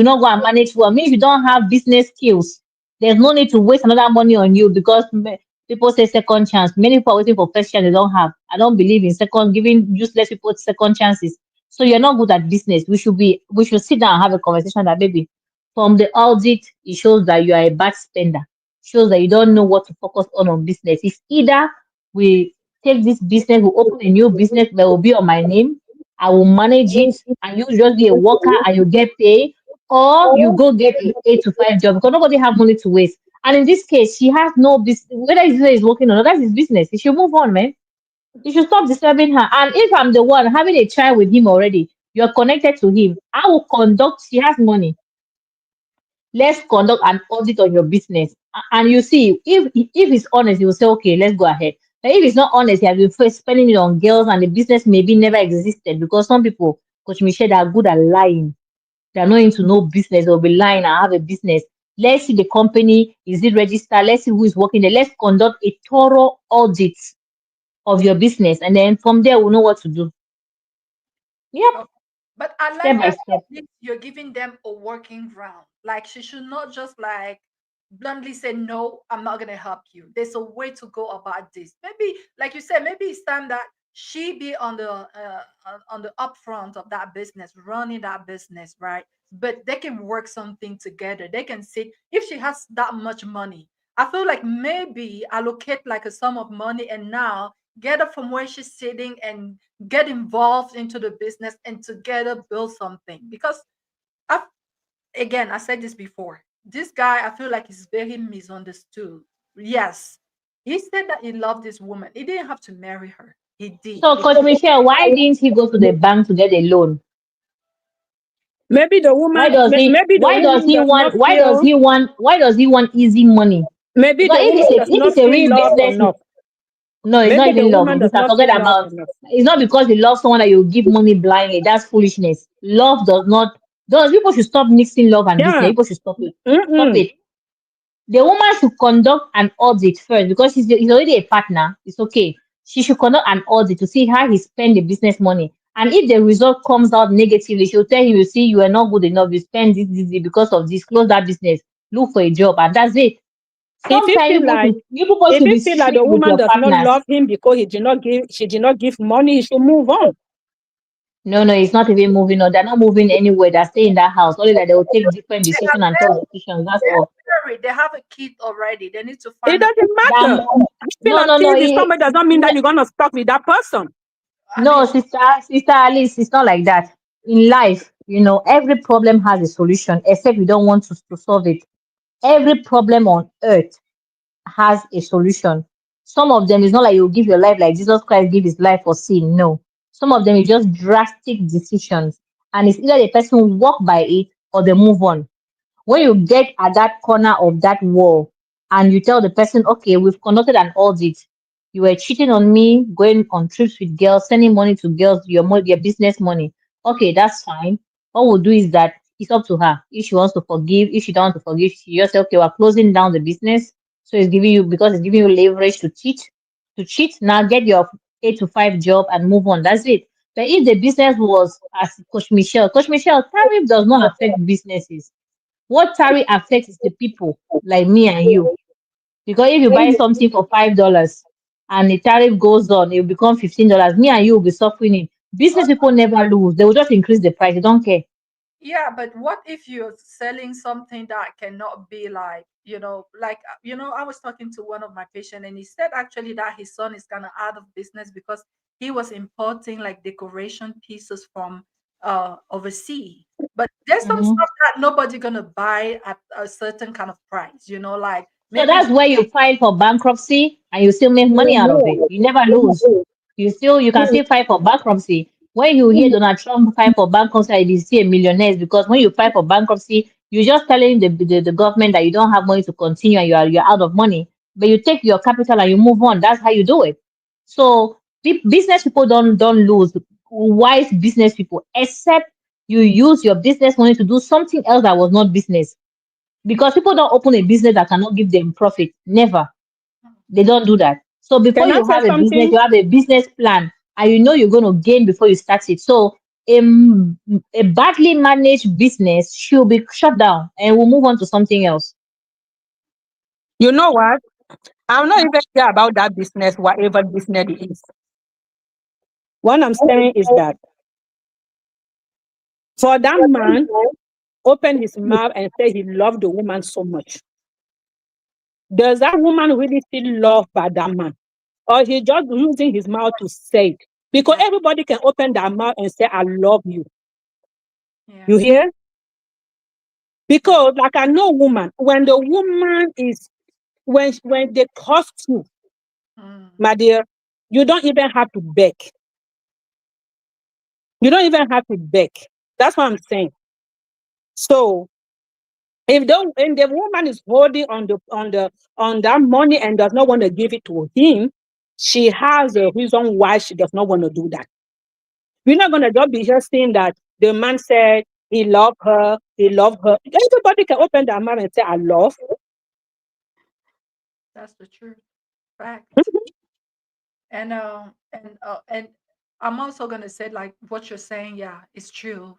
not go and manage well. Means you don't have business skills. There's no need to waste another money on you because people say second chance. Many people are waiting for first chance they don't have. I don't believe in second giving useless people second chances. So you're not good at business. We should sit down and have a conversation that baby. From the audit, it shows that you are a bad spender. Shows that you don't know what to focus on business. It's either we take this business, we open a new business that will be on my name, I will manage it, and you just be a worker and you get paid, or you go get a 8 to 5 job because nobody have money to waste. And in this case, she has no business. Whether he's working or not, that's his business. He should move on, man. You should stop disturbing her. And if I'm the one having a child with him already, you're connected to him. I will conduct. She has money. Let's conduct an audit on your business. And you see, if he's honest, he will say, okay, let's go ahead. But if he's not honest, he has been first spending it on girls and the business maybe never existed because some people, Coach Michelle, they are good at lying. They're not into no business. They'll be lying. I have a business. Let's see the company. Is it registered? Let's see who is working there. Let's conduct a thorough audit of your business. And then from there, we'll know what to do. Yep. But I Step like by that step. at least you're giving them a working ground. Like she should not just like bluntly say, no, I'm not gonna help you. There's a way to go about this. Maybe, like you said, maybe it's time that she be on the upfront of that business, running that business, right? But they can work something together. They can sit if she has that much money. I feel like maybe allocate like a sum of money and now get her from where she's sitting and get involved into the business and together build something because I again I said this before, this guy I feel like he's very misunderstood. Yes, he said that he loved this woman, he didn't have to marry her, he did. So, Coach Michelle, why didn't he go to the bank to get a loan? Maybe the Why woman, does he maybe the why does woman he does not want why does feel, he want why does he want easy money? maybe Because the if woman it's a does if not it's a feel real love business, enough. no, it's not Maybe the even love. woman does Sister, not forget feel love about enough. it's not because you love someone that you give money blindly. That's foolishness. Love does not those people should stop mixing love and business. Yeah. People should stop it. Stop Mm-mm. it. The woman should conduct an audit first because he's already a partner. It's okay. she should conduct an audit to see how he spend the business money. And if the result comes out negatively, she'll tell him, you see, you are not good enough. You spend this because of this. Close that business. Look for a job, and that's it. If you Sometimes feel like you people if should you be feel like strict the with woman your does not partners. love him because she did not give money, he should move on. No, no, it's not even moving on. They're not moving anywhere. They stay in that house. Only that they will take different They are decisions and tough decisions. That's they are all. married. They have a kid already. They need to It find a. doesn't That matter. Having no, a no, no. kid with somebody does not mean that you're gonna stuck with that person. I No, mean, sister Alice, it's not like that. In life, every problem has a solution, except you don't want to solve it. Every problem on earth has a solution. Some of them is not like you give your life like Jesus Christ gave his life for sin. No. Some of them is just drastic decisions. And it's either the person walk by it or they move on. When you get at that corner of that wall and you tell the person, okay, we've conducted an audit, you were cheating on me, going on trips with girls, sending money to girls, your business money. Okay, that's fine. What we'll do is that it's up to her. If she wants to forgive, if she don't want to forgive, she just say, okay, we're closing down the business. So it's giving you because it's giving you leverage to cheat. To cheat, now get your 8 to 5 job and move on. That's it. But if the business was as Coach Michelle, tariff does not affect businesses. What tariff affects is the people like me and you. Because if you buy something for $5 and the tariff goes on, it will become $15. Me and you will be suffering it. Business people never lose. They will just increase the price. They don't care. yeah, but what if you're selling something that cannot be like, I was talking to one of my patients and he said actually that his son is kind of out of business because he was importing like decoration pieces from overseas. But there's some Mhm. stuff that nobody gonna buy at a certain kind of price, like So maybe. that's where you file for bankruptcy and you still make money out of it. You never lose. You can still file for bankruptcy. When you hear Donald Trump file for bankruptcy, you see a millionaires because when you file for bankruptcy, you're just telling the government that you don't have money to continue and you're out of money. But you take your capital and you move on. That's how you do it. So business people don't lose. Wise business people, except you use your business money to do something else that was not business. Because people don't open a business that cannot give them profit. Never. They don't do that. So before Can I you say have a business, something? you have a business plan and you know you're going to gain before you start it. So a badly managed business should be shut down and we'll move on to something else. You know what? I'm not even care about that business, whatever business it is. What I'm saying is that for that man open his mouth and say he loved the woman so much, does that woman really feel loved by that man? Or he just using his mouth to say it? Because Yeah, everybody can open their mouth and say, I love you. yeah, You hear? that's Because like I know woman, when the woman is when they cost you, mm, my dear, you don't even have to beg. You don't even have to beg. That's what I'm saying. So if the woman is holding on that money and does not want to give it to him, she has a reason why she does not want to do that. We're not gonna just be just saying that the man said he loved her, he loved her. Everybody can open their mouth and say, I love. that's the truth. Fact. And I'm also gonna say like what you're saying, yeah, it's true.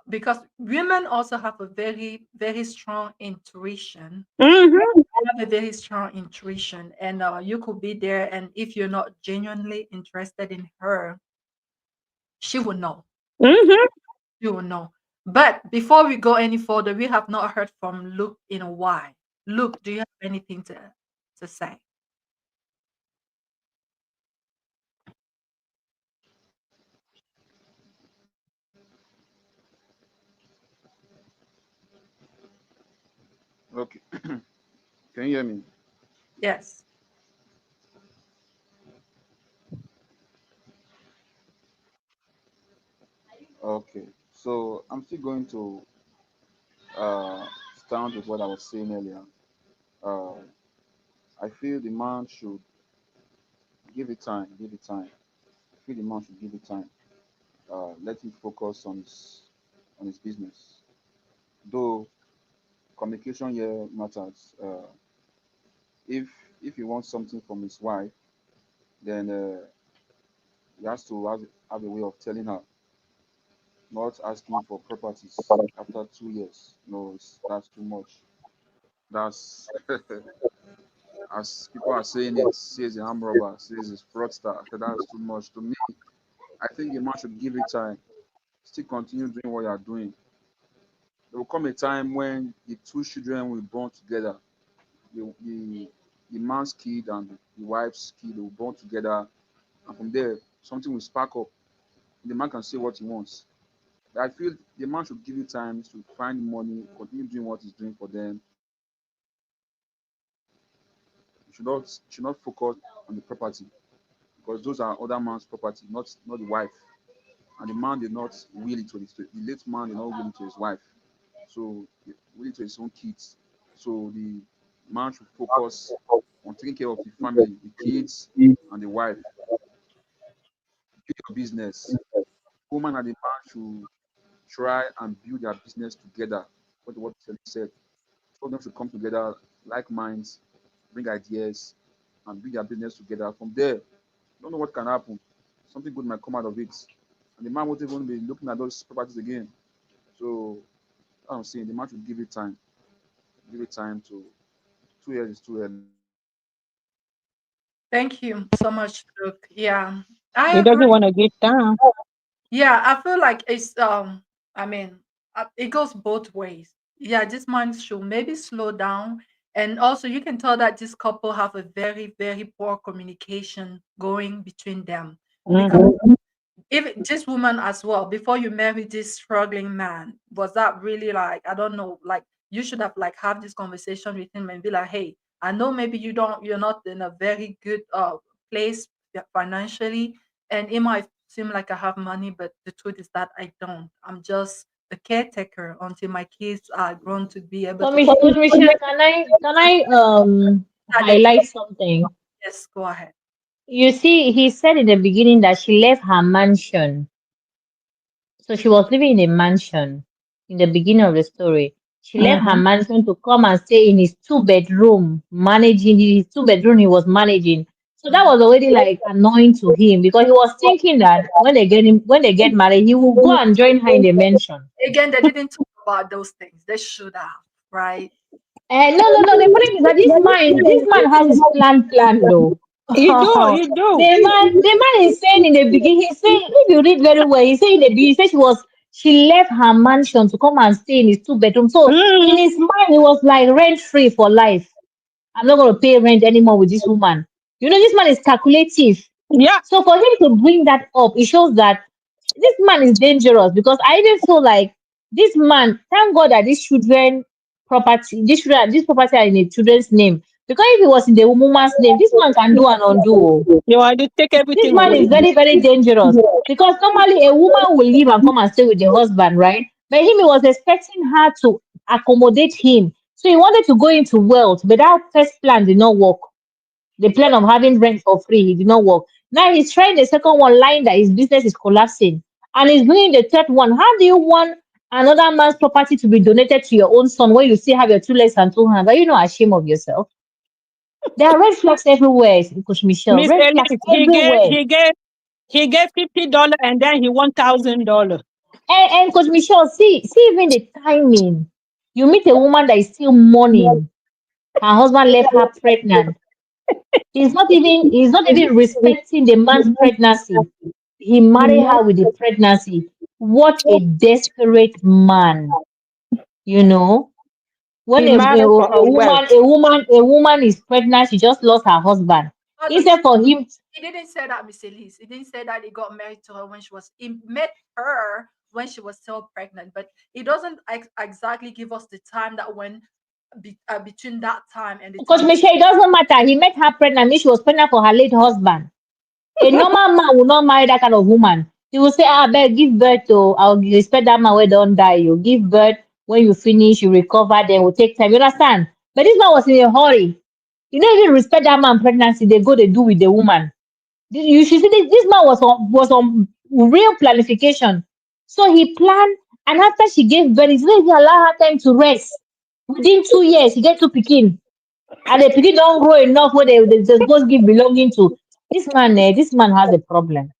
Because women also have a very, very strong intuition. Mm-hmm, Have a very strong intuition, and you could be there, and if you're not genuinely interested in her, she will know. mm-hmm. She will know. But before we go any further, we have not heard from Luke in a while. Luke, do you have anything to say? Okay. Can you hear me? Yes. Okay. So I'm still going to uh, stand with what I was saying earlier. Uh, I feel the man should give it time. Give it time. I feel the man should give it time. Let him focus on his business. Though communication here matters. If if he wants something from his wife, then he has to have a way of telling her, not asking for properties after 2 years. No, that's too much. That's as people are saying it, says a arm robber, says it's fraudster. That's too much. To me, I think a man should give it time. Still continue doing what you are doing. There will come a time when the two children will born together. The man's kid and the wife's kid will born together, and from there something will spark up. The man can say what he wants. I feel the man should give you time to find money, continue doing what he's doing for them. You should not focus on the property because those are other man's property, not the wife. And the man did not will it the late man did not will it to his wife. So he will it to his own kids. So the man should focus on taking care of the family, the kids, and the wife. Build your business. Woman and the man should try and build their business together. What Shelly said. So them should come together, like minds, bring ideas, and build their business together. From there, don't know what can happen. Something good might come out of it. And the man won't even be looking at those properties again. So I'm saying the man should give it time. Give it time to 2 years is too early. Thank you so much, Luke. Yeah, I He doesn't agree. want to give time. Yeah, I feel like it's I mean, it goes both ways. Yeah, this man should maybe slow down, and also you can tell that this couple have a very, very poor communication going between them, because Mm-hmm. if this woman as well, before you marry this struggling man, was that really like, I don't know, like you should have like have this conversation with him and be like, hey, I know maybe you're not in a very good place financially, and it might seem like I have money, but the truth is that I don't. I'm just a caretaker until my kids are grown to be able to Coach Michelle, can I start their. highlight something? Yes, go ahead. You see, he said in the beginning that she left her mansion. So she was living in a mansion in the beginning of the story. She left her Mm-hmm. mansion to come and stay in his two-bedroom, managing his two-bedroom he was managing. So that Mhm. was already like annoying to him because he was thinking that when they get married, he will go and join her in the mansion. Again, they didn't talk about those things. They should have, right? And no, no, no. The problem is that this man has his plan though. You do, you do. The man is saying in the beginning, he's saying, if you read very well, he's saying in the beginning, he said she left her mansion to come and stay in his two-bedroom. So in Mm-hmm. his mind, he was like rent free for life. I'm not going to pay rent anymore with this woman. You know, this man is calculative. Yeah. So for him to bring that up, it shows that this man is dangerous because I even feel like this man, thank God that this property are in the children's name. Because if it was in the woman's name, this man can do and undo. You want to take This everything man is away. very, very dangerous because normally a woman will leave and come and stay with the husband, right? But him, he was expecting her to accommodate him. So he wanted to go into wealth, but that first plan did not work. The plan of having rent for free, it did not work. Now he's trying the second one, lying that his business is collapsing. And he's doing the third one. How do you want another man's property to be donated to your own son when you still have your two legs and two hands? Are you not ashamed of yourself? There are red flags everywhere, Coach Michelle. Miss Red Elite, flags everywhere. he gave $50 and then he $1,000. And Coach Michelle, see even the timing. You meet a woman that is still mourning. Her husband left her pregnant. He's not even respecting the man's pregnancy. He married her with the pregnancy. What a desperate man, you know. When He married for her wealth. a woman is pregnant, she just lost her husband. Oh, no, Instead for him, he didn't say that, Miss Elise. He didn't say that he got married to her when he met her when she was still pregnant. But it doesn't exactly give us the time that when between that time and the because time. Michelle, it doesn't matter. He met her pregnant, means she was pregnant for her late husband. A normal man will not marry that kind of woman. He will say, I beg, give birth to, I'll respect that man when don't die. You give birth, when you finish, you recover, then will take time. You understand? But this man was in a hurry. You don't even respect that man pregnancy, they do with the woman. You should see this man was on real planification. So he planned, and after she gave birth, he didn't even allow her time to rest. Within 2 years, he get to pikin. And the pikin don't grow enough where they supposed to give belonging to. This man has a problem.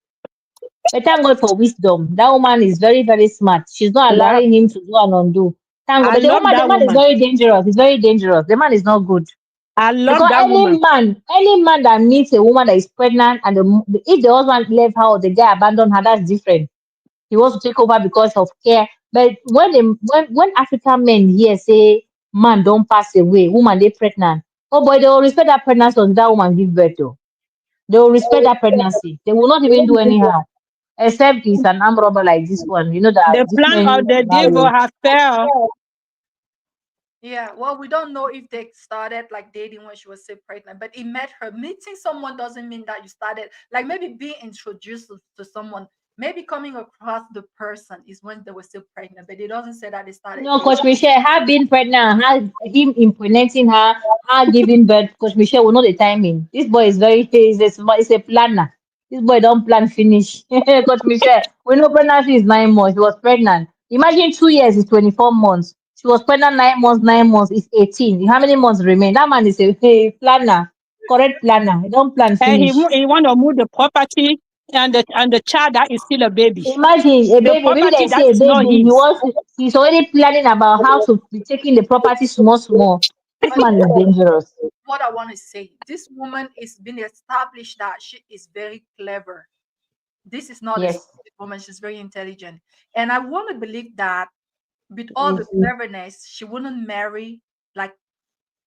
But thank God for wisdom. That woman is very, very smart. She's not Yeah, allowing him to do and undo. Thank God. I But love the that man is woman. very dangerous. He's very dangerous. The man is not good. I love Because that woman. any man that meets a woman that is pregnant and if the husband left her or the guy abandoned her, that's different. He wants to take over because of care. But when African men here say man don't pass away, woman they pregnant. Oh boy, they will respect that pregnancy until that woman give birth to. They will respect that pregnancy. They will not even do anyhow. Except it's an armed robber like this one. You know The that this plan man of used the to devil marry. has failed. Yeah, well, we don't know if they started like dating when she was still pregnant, but he met her. Meeting someone doesn't mean that you started, like maybe being introduced to someone, maybe coming across the person is when they were still pregnant, but it doesn't say that they started No, dating. Coach Michelle, her being pregnant, her him impregnating her, her giving birth. Coach Michelle will know the timing. This boy is very is a planner. This boy don't plan finish. Coach Michelle, we know pregnancy is 9 months. She was pregnant. Imagine 2 years is 24 months. She was pregnant 9 months. 9 months is 18. How many months remain? That man is a planner, correct planner. He don't plan And finish. he want to move the property and the child that is still a baby. Imagine The a baby property they that say a is not baby. his. He's already planning about how to be taking the property small, small. This But you man is know dangerous. what I want to say? This woman is been established that she is very clever. This is not a Yes. stupid woman, she's very intelligent. And I want to believe that with all the Easy. cleverness, she wouldn't marry like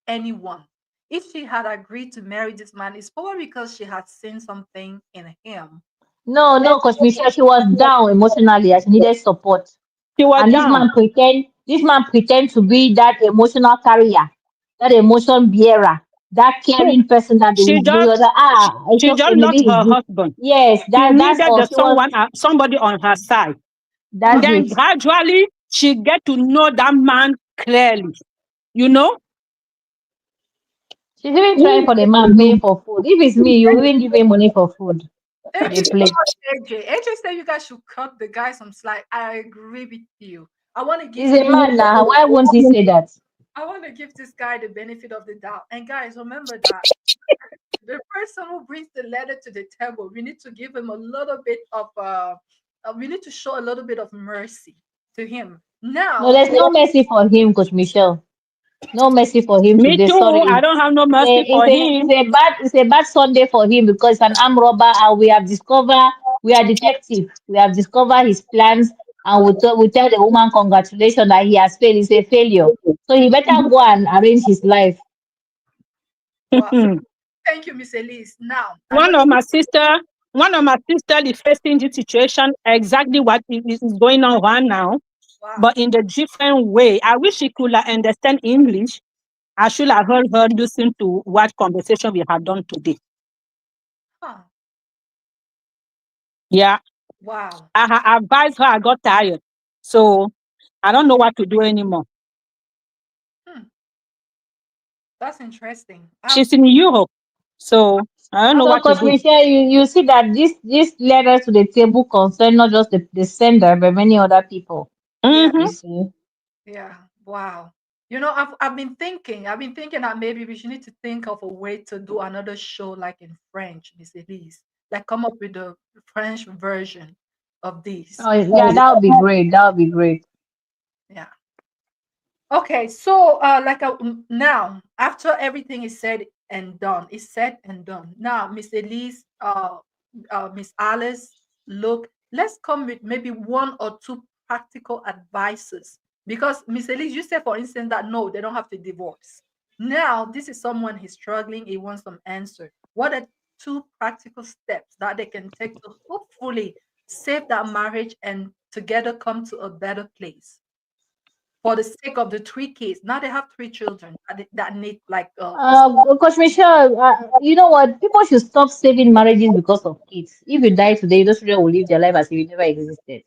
anyone. If she had agreed to marry this man, it's probably because she had seen something in him. No, no, because Michelle, she was down emotionally and she needed support. She was And down. this man pretend to be that emotional carrier, that emotion bearer, that caring person that She will be just like, ah, it's she okay, just maybe lost he's her good. husband. Yes, She that's needed all. the She was somebody on her side. that's Well, Then it. gradually she get to know that man clearly. You know? She's even trying for the man paying for food. If it's me, you even give him money for food. thank They you so play. much, AJ. AJ said you guys should cut the guy some slack. I agree with you. I want to give He's a him man now. Why won't he say that? I want to give this guy the benefit of the doubt. And guys, remember that the person who brings the letter to the table, we need to give him a little bit of we need to show a little bit of mercy to him. No, Now, there's no mercy for him, Coach Michelle. No mercy for him Me today. too. I Sorry. don't have no mercy for him. It's a bad Sunday for him because it's an armed robber and we are detective. We have discovered his plans and we tell the woman congratulations that he has failed. It's a failure. So he better go and arrange his life. well, thank you, Miss Elise. Now, one another of my sister, one of my sister is facing this situation exactly what is going on right now, wow. but in the different way. I wish she could understand English. I should have heard her listen to what conversation we have done today. Huh. Yeah, Wow. I advised her. I got tired, so I don't know what to do anymore. Hmm. That's interesting. She's in Europe, so I don't know I've So, what to Coach do. Michelle, you see that this letter to the table concern not just the sender, but many other people. yeah, You Mm-hmm. see. yeah. Wow. You know, I've been thinking that maybe we should need to think of a way to do another show like in French, Miss Elise. Like come up with the French version of this. Oh, yeah, that would be great. That would be great. Yeah. Okay, so now after everything is said and done, is said and done. Now, Miss Elise, Miss Alice, look, let's come with maybe one or two practical advices. Because Miss Elise, you said, for instance, that no, they don't have to divorce. Now, this is someone he's struggling, he wants some answer. What are two practical steps that they can take to hopefully save that marriage and together come to a better place? For the sake of the three kids. Now they have three children that need like Coach Michelle, you know what? People should stop saving marriages because of kids. If you die today, those children will live their life as if you never existed.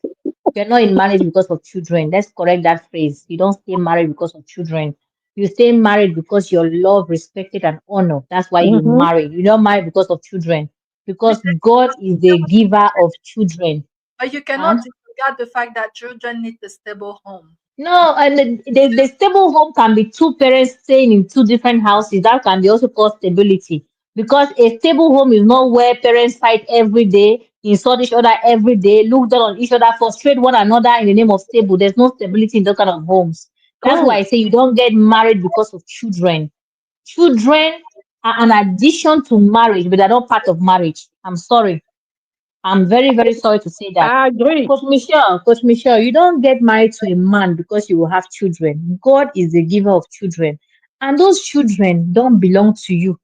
You're not in marriage because of children. Let's correct that phrase. You don't stay married because of children. You stay married because you're loved, respected, and honored. That's why you Mm-hmm. marry. You're not married because of children. Because Mr. God is the giver of children. But you Huh? cannot disregard the fact that children need a stable home. No, and the stable home can be two parents staying in two different houses. That can be also cause stability. Because a stable home is not where parents fight every day, insult each other every day, look down on each other, frustrate one another in the name of stable. There's no stability in those kind of homes. That's why Mm. I say you don't get married because of children. Children are an addition to marriage, but they're not part of marriage. I'm sorry. I'm very, very sorry to say that. I agree. Coach Michelle, you don't get married to a man because you will have children. God is the giver of children. And those children don't belong to you.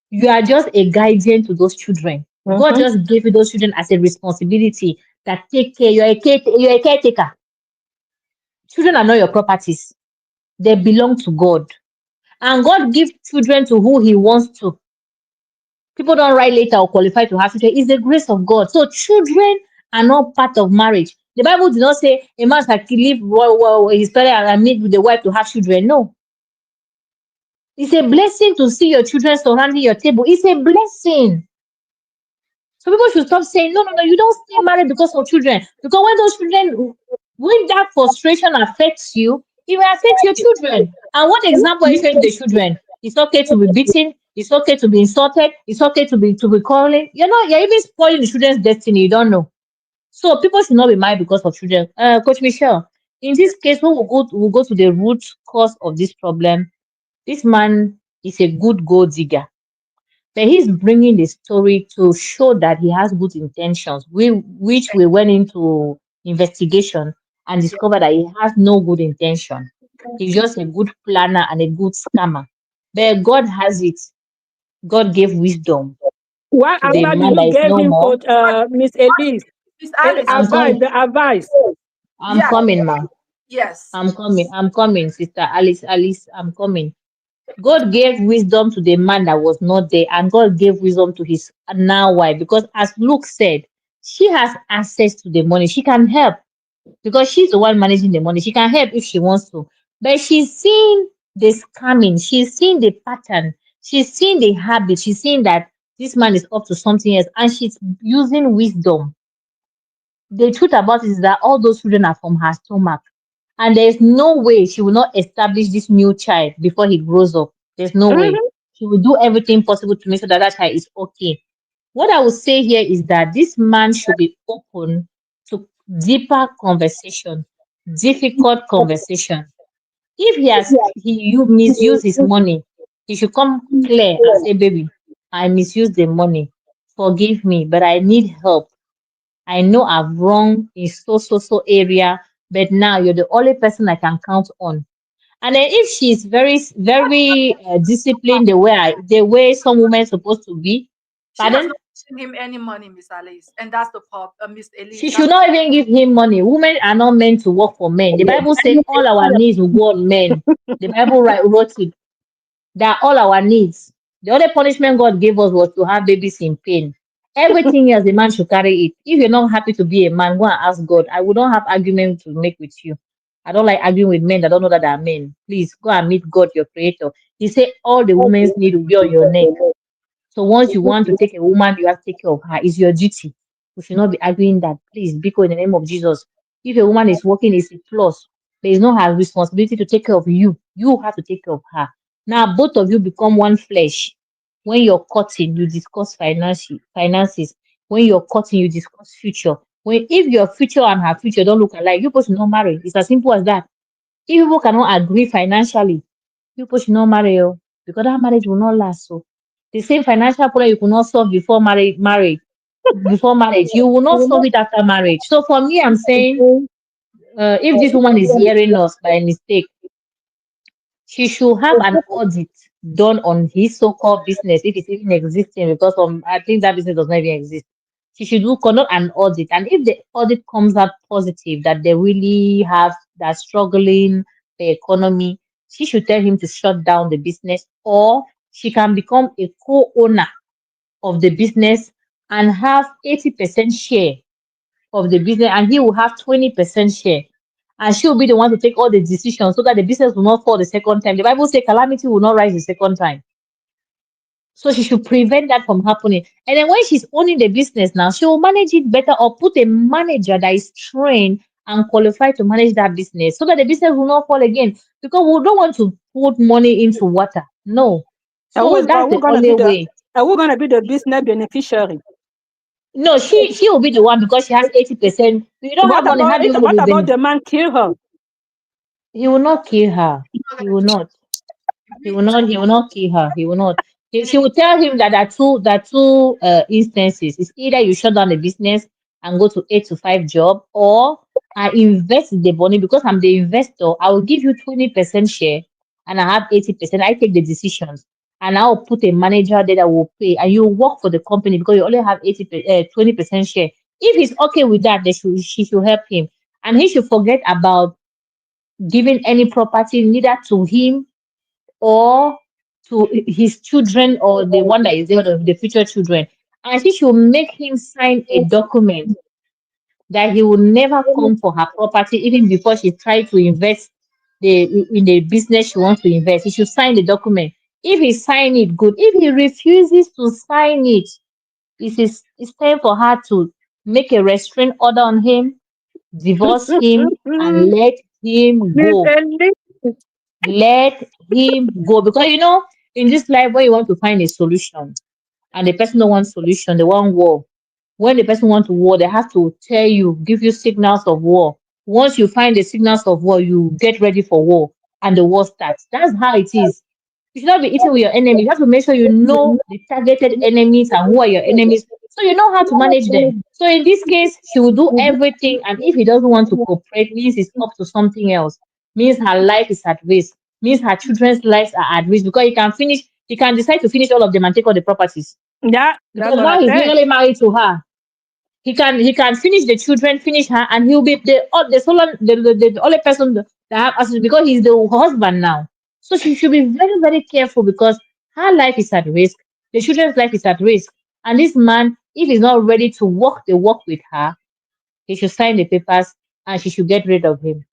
You are just a guardian to those children. God Mm-hmm. just gave you those children as a responsibility that take care. You're a caretaker. Children are not your properties. They belong to God. And God gives children to who He wants to. People don't write later or qualify to have children. It's the grace of God. So children are not part of marriage. The Bible did not say a man shall leave his parents and meet with the wife to have children. No. It's a blessing to see your children surrounding your table. It's a blessing. So people should stop saying, no, no, no, you don't stay married because of children. Because when those children, when that frustration affects you, it will affect your children. And what example are you showing the children? It's okay to be beaten. It's okay to be insulted. It's okay to be quarreling. You're even spoiling the children's destiny. You don't know. So people should not be married because of children. Coach Michelle, in Yes. this case, we'll go to the root cause of this problem. This man is a good gold digger. But he's bringing the story to show that he has good intentions, which we went into investigation and Yes. discovered that he has no good intention. He's just a good planner and a good scammer. But God has it. God gave wisdom What to the advice did man you that is give no him, more. Coach Miss Elise? Miss Alice, I'm Advice, coming. the advice. I'm yeah, coming, ma. yes. I'm coming. I'm coming, Sister Alice. Alice, I'm coming. God gave wisdom to the man that was not there, and God gave wisdom to his now wife. Because as Luke said, she has access to the money. She can help because she's the one managing the money. She can help if she wants to. But she's seen the scamming, she's seen the pattern, she's seen the habit, she's seen that this man is up to something else, and she's using wisdom. The truth about it is that all those children are from her stomach. And there's no way she will not establish this new child before he grows up. There's no way. Mm-hmm. She will do everything possible to make sure that that child is okay. What I would say here is that this man should be open to deeper conversation, difficult conversation. If you misuse his money, he should come clear and say, baby, I misuse the money. Forgive me, but I need help. I know I've wrong in so area, but now you're the only person I can count on. And then if she's very disciplined the way some women supposed to be, She has pardon, not given him any money, Miss Alice, and that's the problem. Miss Elise, she that's should not even give him money. Women are not meant to work for men. The Bible says all our needs will go on men. The Bible wrote it that all our needs. The only punishment God gave us was to have babies in pain. Everything else, the man should carry it. If you're not happy to be a man, go and ask God. I would not have argument to make with you. I don't like arguing with men that don't know that they are men. Please go and meet God, your creator. He said all the women's need will be on your neck. So once you want to take a woman, you have to take care of her. It's your duty. We should not be arguing that. Please, Biko, in the name of Jesus. If a woman is working, it's a plus. But it's not her responsibility to take care of you. You have to take care of her. Now, both of you become one flesh. When you're cutting, you discuss finances. When you're cutting, you discuss future. If your future and her future don't look alike, you both should not marry. It's as simple as that. If people cannot agree financially, people should not marry you because that marriage will not last. So the same financial problem you could not solve before marriage, you will not solve it after marriage. So for me, I'm saying, if this woman is hearing us by mistake, she should have an audit done on his so-called business if it's even existing because I think that business does not even exist. She should do conduct an audit, and if the audit comes out positive that they really have that struggling the economy, she should tell him to shut down the business, or she can become a co-owner of the business and have 80% share of the business, and he will have 20% share. And she will be the one to take all the decisions so that the business will not fall the second time. The Bible says calamity will not rise the second time. So she should prevent that from happening. And then when she's owning the business now, she will manage it better or put a manager that is trained and qualified to manage that business so that the business will not fall again. Because we don't want to put money into water. No. And So that's who's the gonna only be the way. Are we gonna be the business beneficiary? No, she will be the one because she has 80%. You don't have money. How do you want to What be about the man kill her? He will not kill her. Not He gonna will kill not. He will me. not. He will not kill her. He will not. She Benefit. will tell him that there are two instances. It's either you shut down the business and go to 8 to 5 job, or I invest the money because I'm the investor. I will give you 20% share, and I have 80%. I take the decisions, and I'll put a manager there that will pay, and you work for the company because you only have 20% share. If he's okay with that, she should help him, and he should forget about giving any property neither to him or to his children or the one that is there, the future children. And she should make him sign a document that he will never come for her property even before she tries to invest in the business she wants to invest. He should sign the document. If he sign it, good. If he refuses to sign it, it's time for her to make a restraint order on him, divorce him, and let him Miss go. Ellie. Let him go. Because in this life, when you want to find a solution and the person don't want solution, they want war. When the person wants war, they have to tell you, give you signals of war. Once you find the signals of war, you get ready for war and the war starts. That's how it is. You should not be eating with your enemy. You have to make sure you know the targeted enemies and who are your enemies, so you know how to manage them. So in this case, she will do everything, and if he doesn't want to cooperate, means it's up to something else. Means her life is at risk. Means her children's lives are at risk because he can decide to finish all of them and take all the properties. Yeah, that's Because what I now he's said. legally married to her. He can finish the children, finish her, and he'll be the only person that have access because he's the husband now. So she should be very, very careful because her life is at risk, the children's life is at risk. And this man, if he's not ready to walk the walk with her, he should sign the papers and she should get rid of him.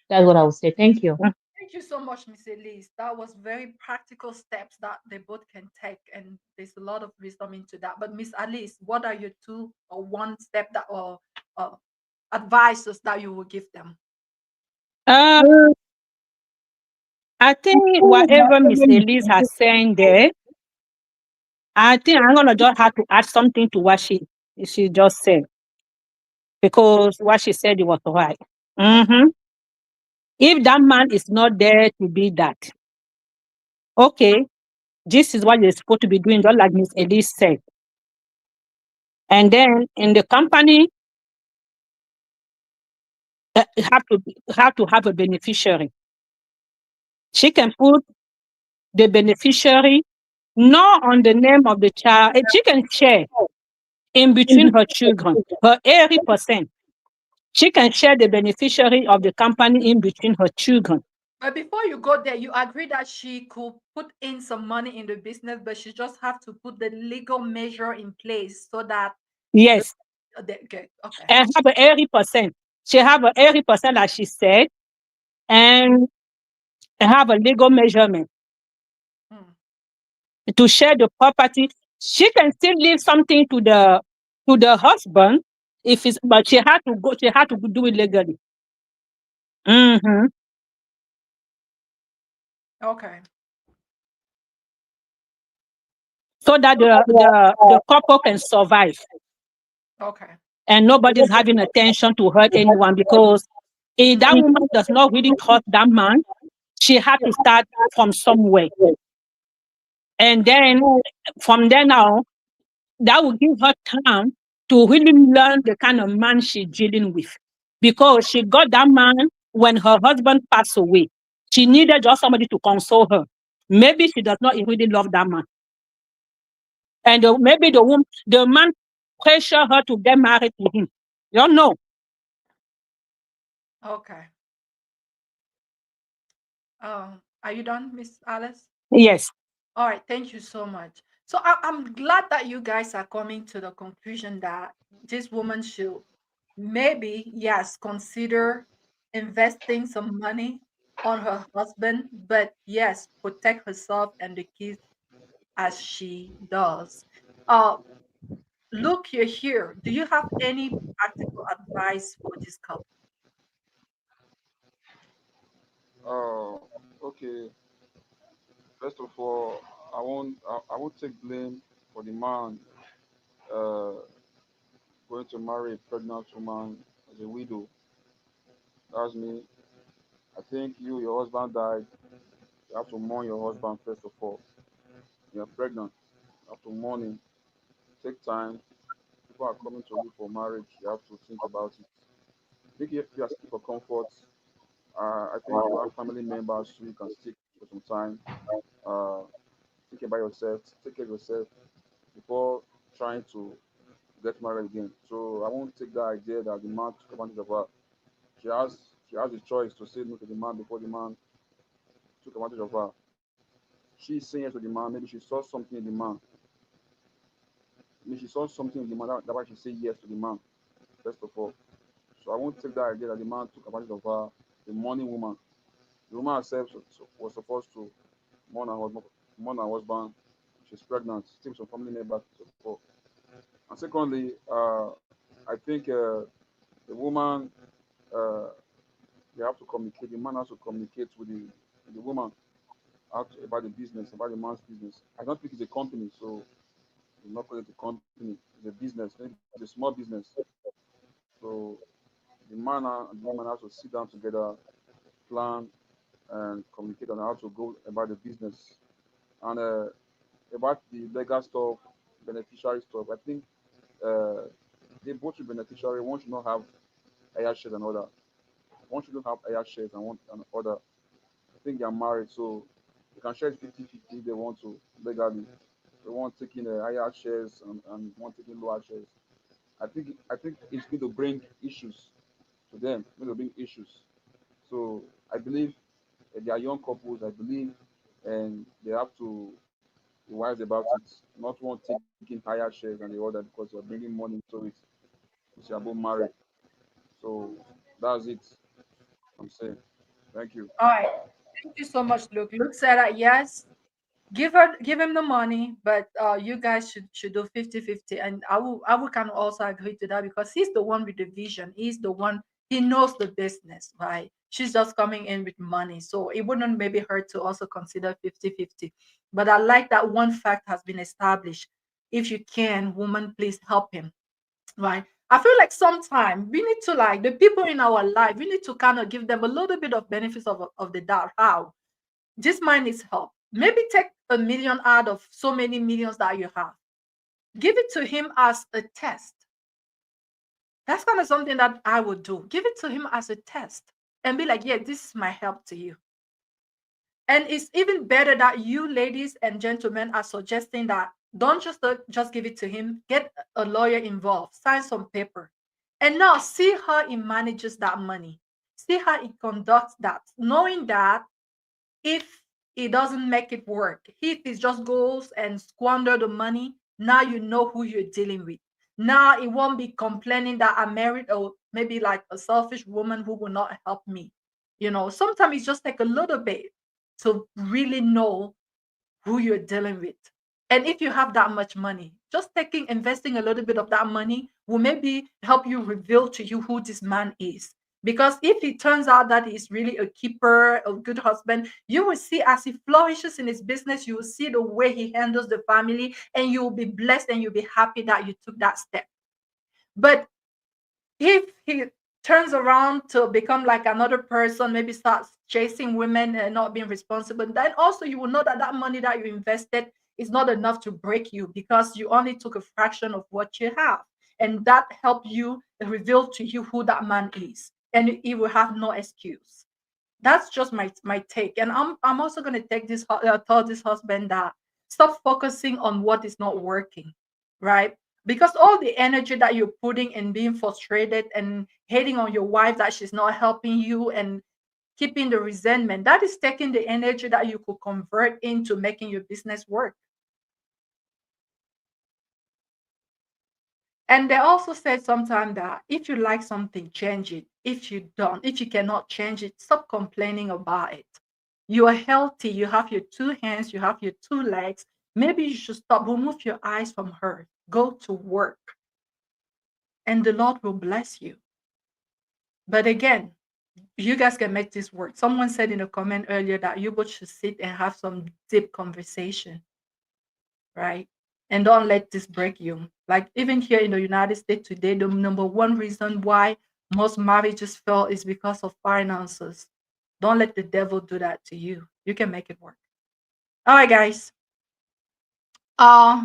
That's what I would say. Thank you. Thank you so much, Miss Elise. That was very practical steps that they both can take, and there's a lot of wisdom into that. But Miss Alice, what are your two or one step that or uh, advices that you will give them? Uh, I think whatever Miss Elise has saying there, I think I'm gonna just have to add something to what she just said, because what she said it was right. hmm If that man is not there to be that, okay, this is what you're supposed to be doing, just like Miss Elise said. And then in the company, you have to have a beneficiary. She can put the beneficiary not on the name of the child. She can share in between her children, her 80%. She can share the beneficiary of the company in between her children. But before you go there, you agree that she could put in some money in the business, but she just have to put the legal measure in place so that the, Yes, okay, okay. and have a 80%. She have a 80%, as she said, and have a legal measurement Hmm. to share the property. She can still leave something to the husband if it's, but she had to go. She had to do it legally. hmm Okay, So that the couple can survive okay. and nobody's having attention to hurt anyone, because if that Mm, woman does not really trust that man, she had to start from somewhere. And then from there now, that will give her time to really learn the kind of man she's dealing with. Because she got that man when her husband passed away. She needed just somebody to console her. Maybe she does not really love that man. And maybe the man pressure her to get married to him. You don't know. okay. Are you done, Miss Alice? Yes. All right, thank you so much. So I'm glad that you guys are coming to the conclusion that this woman should maybe, yes, consider investing some money on her husband, but yes, protect herself and the kids as she does. Uh, Look, you're here. Do you have any practical advice for this couple? Okay. First of all, I won't take blame for the man uh, going to marry a pregnant woman as a widow. That's me. I think your husband died. You have to mourn your husband first of all. You're pregnant. You have to mourn him. Take time. People are coming to you for marriage. You have to think about it. I think if you are seeking for comfort, I think you have family members who you can stick for some time. Uh, think about yourself. Take care of yourself before trying to get married again. So I won't take that idea that the man took advantage of her. She has she has the choice to say no to the man before the man took advantage of her. She's saying yes to the man. Maybe she saw something in the man. Maybe she saw something in the man. That's why she said yes to the man. First of all, so I won't take that idea that the man took advantage of her. The money woman. The woman herself was supposed to mourn her husband. Mourn her husband. She's pregnant. Still some family members to support. And secondly, I think the woman uh, they have to communicate. The man has to communicate with the woman about the business, about the man's business. I don't think it's a company, so it's not called a company. It's a business. Maybe it's a small business. So the man and the woman have to sit down together, plan, and communicate on how to go about the business and about the legal stuff, beneficiary stuff. I think uh, they both should beneficiary. One should not have higher shares and other. One shouldn't have higher shares and one and other. I think they are married, so they can share it 50-50 if they want to legally. They want taking higher shares and one taking lower shares. I think it's going to bring issues to them. It's going to bring issues. So I believe they are young couples. I believe and they have to be wise about it. Not one taking higher shares than the other because you're bringing money into it. Because you're both married. So that's it. I'm saying. Thank you. All right. Thank you so much, Luke. Luke said that yes, give him the money, but you guys should do 50-50. And I will kind of also agree to that because he's the one with the vision. He's the one, he knows the business, right? She's just coming in with money. So it wouldn't maybe hurt to also consider 50-50. But I like that one fact has been established. If you can, woman, please help him, right? I feel like sometimes we need to, like, the people in our life, we need to kind of give them a little bit of benefits of the doubt. How? This man needs help. Maybe take 1 million out of so many millions that you have. Give it to him as a test. That's kind of something that I would do. Give it to him as a test and be like, yeah, this is my help to you. And it's even better that you ladies and gentlemen are suggesting that don't just give it to him. Get a lawyer involved, sign some paper, and now see how he manages that money. See how he conducts that, knowing that if it doesn't make it work, if it just goes and squander the money, now you know who you're dealing with. Now it won't be complaining that I married or maybe like a selfish woman who will not help me. Sometimes it just take a little bit to really know who you're dealing with. And if you have that much money, just investing a little bit of that money will maybe help you reveal to you who this man is. Because if it turns out that he's really a keeper, a good husband, you will see as he flourishes in his business, you will see the way he handles the family, and you will be blessed and you'll be happy that you took that step. But if he turns around to become like another person, maybe starts chasing women and not being responsible, then also you will know that that money that you invested is not enough to break you because you only took a fraction of what you have. And that helped you reveal to you who that man is. And he will have no excuse. That's just my take. And I'm also going to take this tell this husband that stop focusing on what is not working, right? Because all the energy that you're putting in being frustrated and hating on your wife that she's not helping you and keeping the resentment, that is taking the energy that you could convert into making your business work. And they also said sometimes that if you like something, change it. If you cannot change it, stop complaining about it. You are healthy, you have your two hands, you have your two legs. Maybe you should stop, remove your eyes from her, go to work, and the Lord will bless you. But again, you guys can make this work. Someone said in a comment earlier that you both should sit and have some deep conversation, right? and don't let this break you. Like even here in the United States today, the number one reason why most marriages fail is because of finances. Don't let the devil do that to you. You can make it work. All right, guys.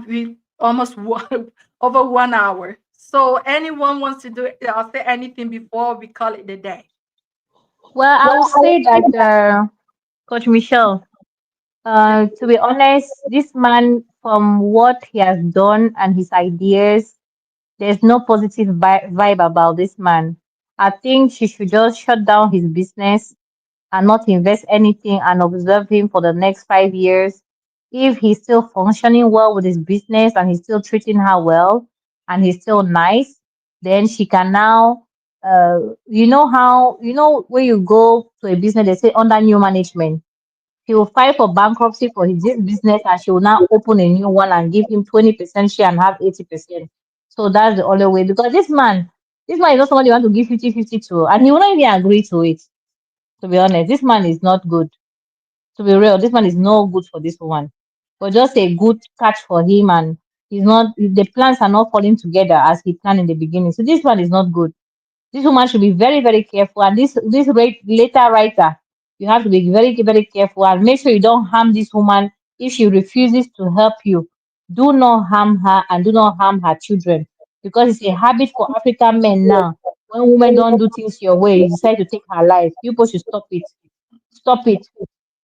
We almost over 1 hour. So anyone wants to do it, I'll say anything before we call it a day. Well, I would say that, Coach Michelle, to be honest, this man, from what he has done and his ideas, there's no positive vibe about this man. I think she should just shut down his business and not invest anything and observe him for the next 5 years. If he's still functioning well with his business and he's still treating her well and he's still nice, then she can now, you know how, when you go to a business, they say under new management, he will file for bankruptcy for his business and she will now open a new one and give him 20% share and have 80%. So that's the only way, because this man is not somebody you want to give 50-50 to, and he will not even agree to it. To be honest, this man is not good. To be real, this man is no good for this woman. But just a good catch for him, and he's not. The plans are not falling together as he planned in the beginning. So this one is not good. This woman should be very, very careful. And later writer, you have to be very, very careful and make sure you don't harm this woman if she refuses to help you. Do not harm her and do not harm her children, because it's a habit for African men now. When women don't do things your way, you decide to take her life. You supposed to stop it. Stop it.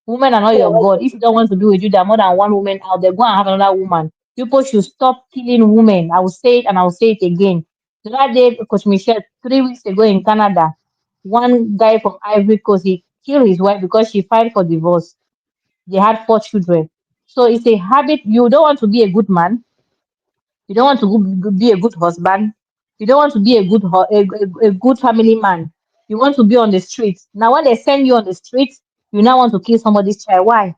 Women are not your God. If you don't want to be with you, there are more than one woman out there. Go and have another woman. People should stop killing women. I will say it and I will say it again. The other day, Coach Michelle, 3 weeks ago in Canada, one guy from Ivory Coast, he killed his wife because she filed for divorce. They had 4 children. So it's a habit. You don't want to be a good man. You don't want to be a good husband. You don't want to be a good family man. You want to be on the streets. Now, when they send you on the streets, you now want to kill somebody's child. Why?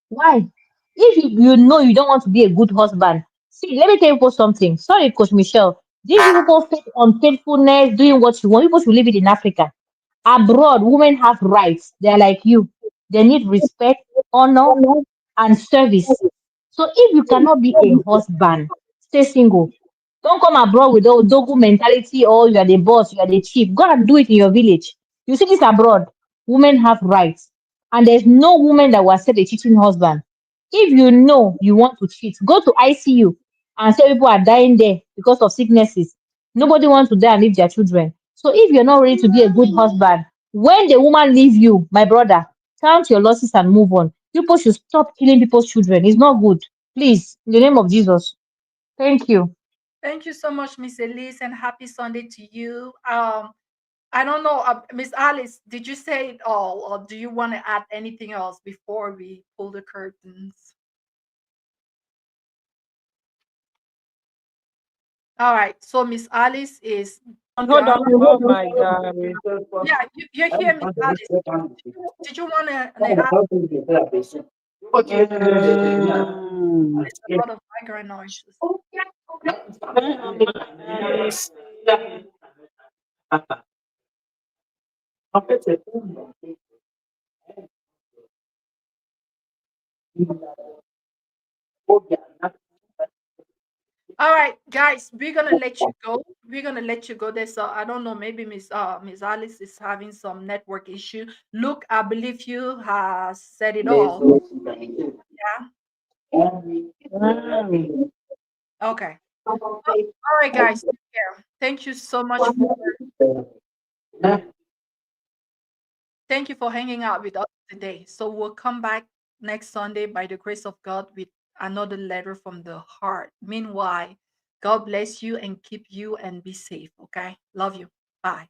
Why? If you know you don't want to be a good husband, see, let me tell you people something. Sorry, Coach Michelle. These people faith on faithfulness, doing what you want. People should leave it in Africa. Abroad, women have rights. They're like you. They need respect, honor, and service. So if you cannot be a husband, stay single. Don't come abroad with the Odogu mentality, or you are the boss, you are the chief. Go and do it in your village. You see this abroad, women have rights. And there's no woman that will accept a cheating husband. If you know you want to cheat, go to ICU and say people are dying there because of sicknesses. Nobody wants to die and leave their children. So if you're not ready to be a good husband, when the woman leave you, my brother, count your losses and move on. People should stop killing people's children. It's not good. Please, in the name of Jesus. Thank you. Thank you so much, Miss Elise, and happy Sunday to you. I don't know, Miss Alice, did you say it all, or do you want to add anything else before we pull the curtains? All right, so Miss Alice is Hold gone. on. Oh my God. Yeah, you're here, Miss Alice. Did you want to like, add? Mm. There's a lot of background noises. All right, guys, we're gonna let you go. We're gonna let you go. There's I don't know, maybe Miss Alice is having some network issue. Look, I believe you has said it all. Yeah. Mm. Okay. All right, guys. Take care. Thank you so much for thank you for hanging out with us today. So we'll come back next Sunday by the grace of God with another letter from the heart. Meanwhile, God bless you and keep you and be safe. Okay. Love you. Bye.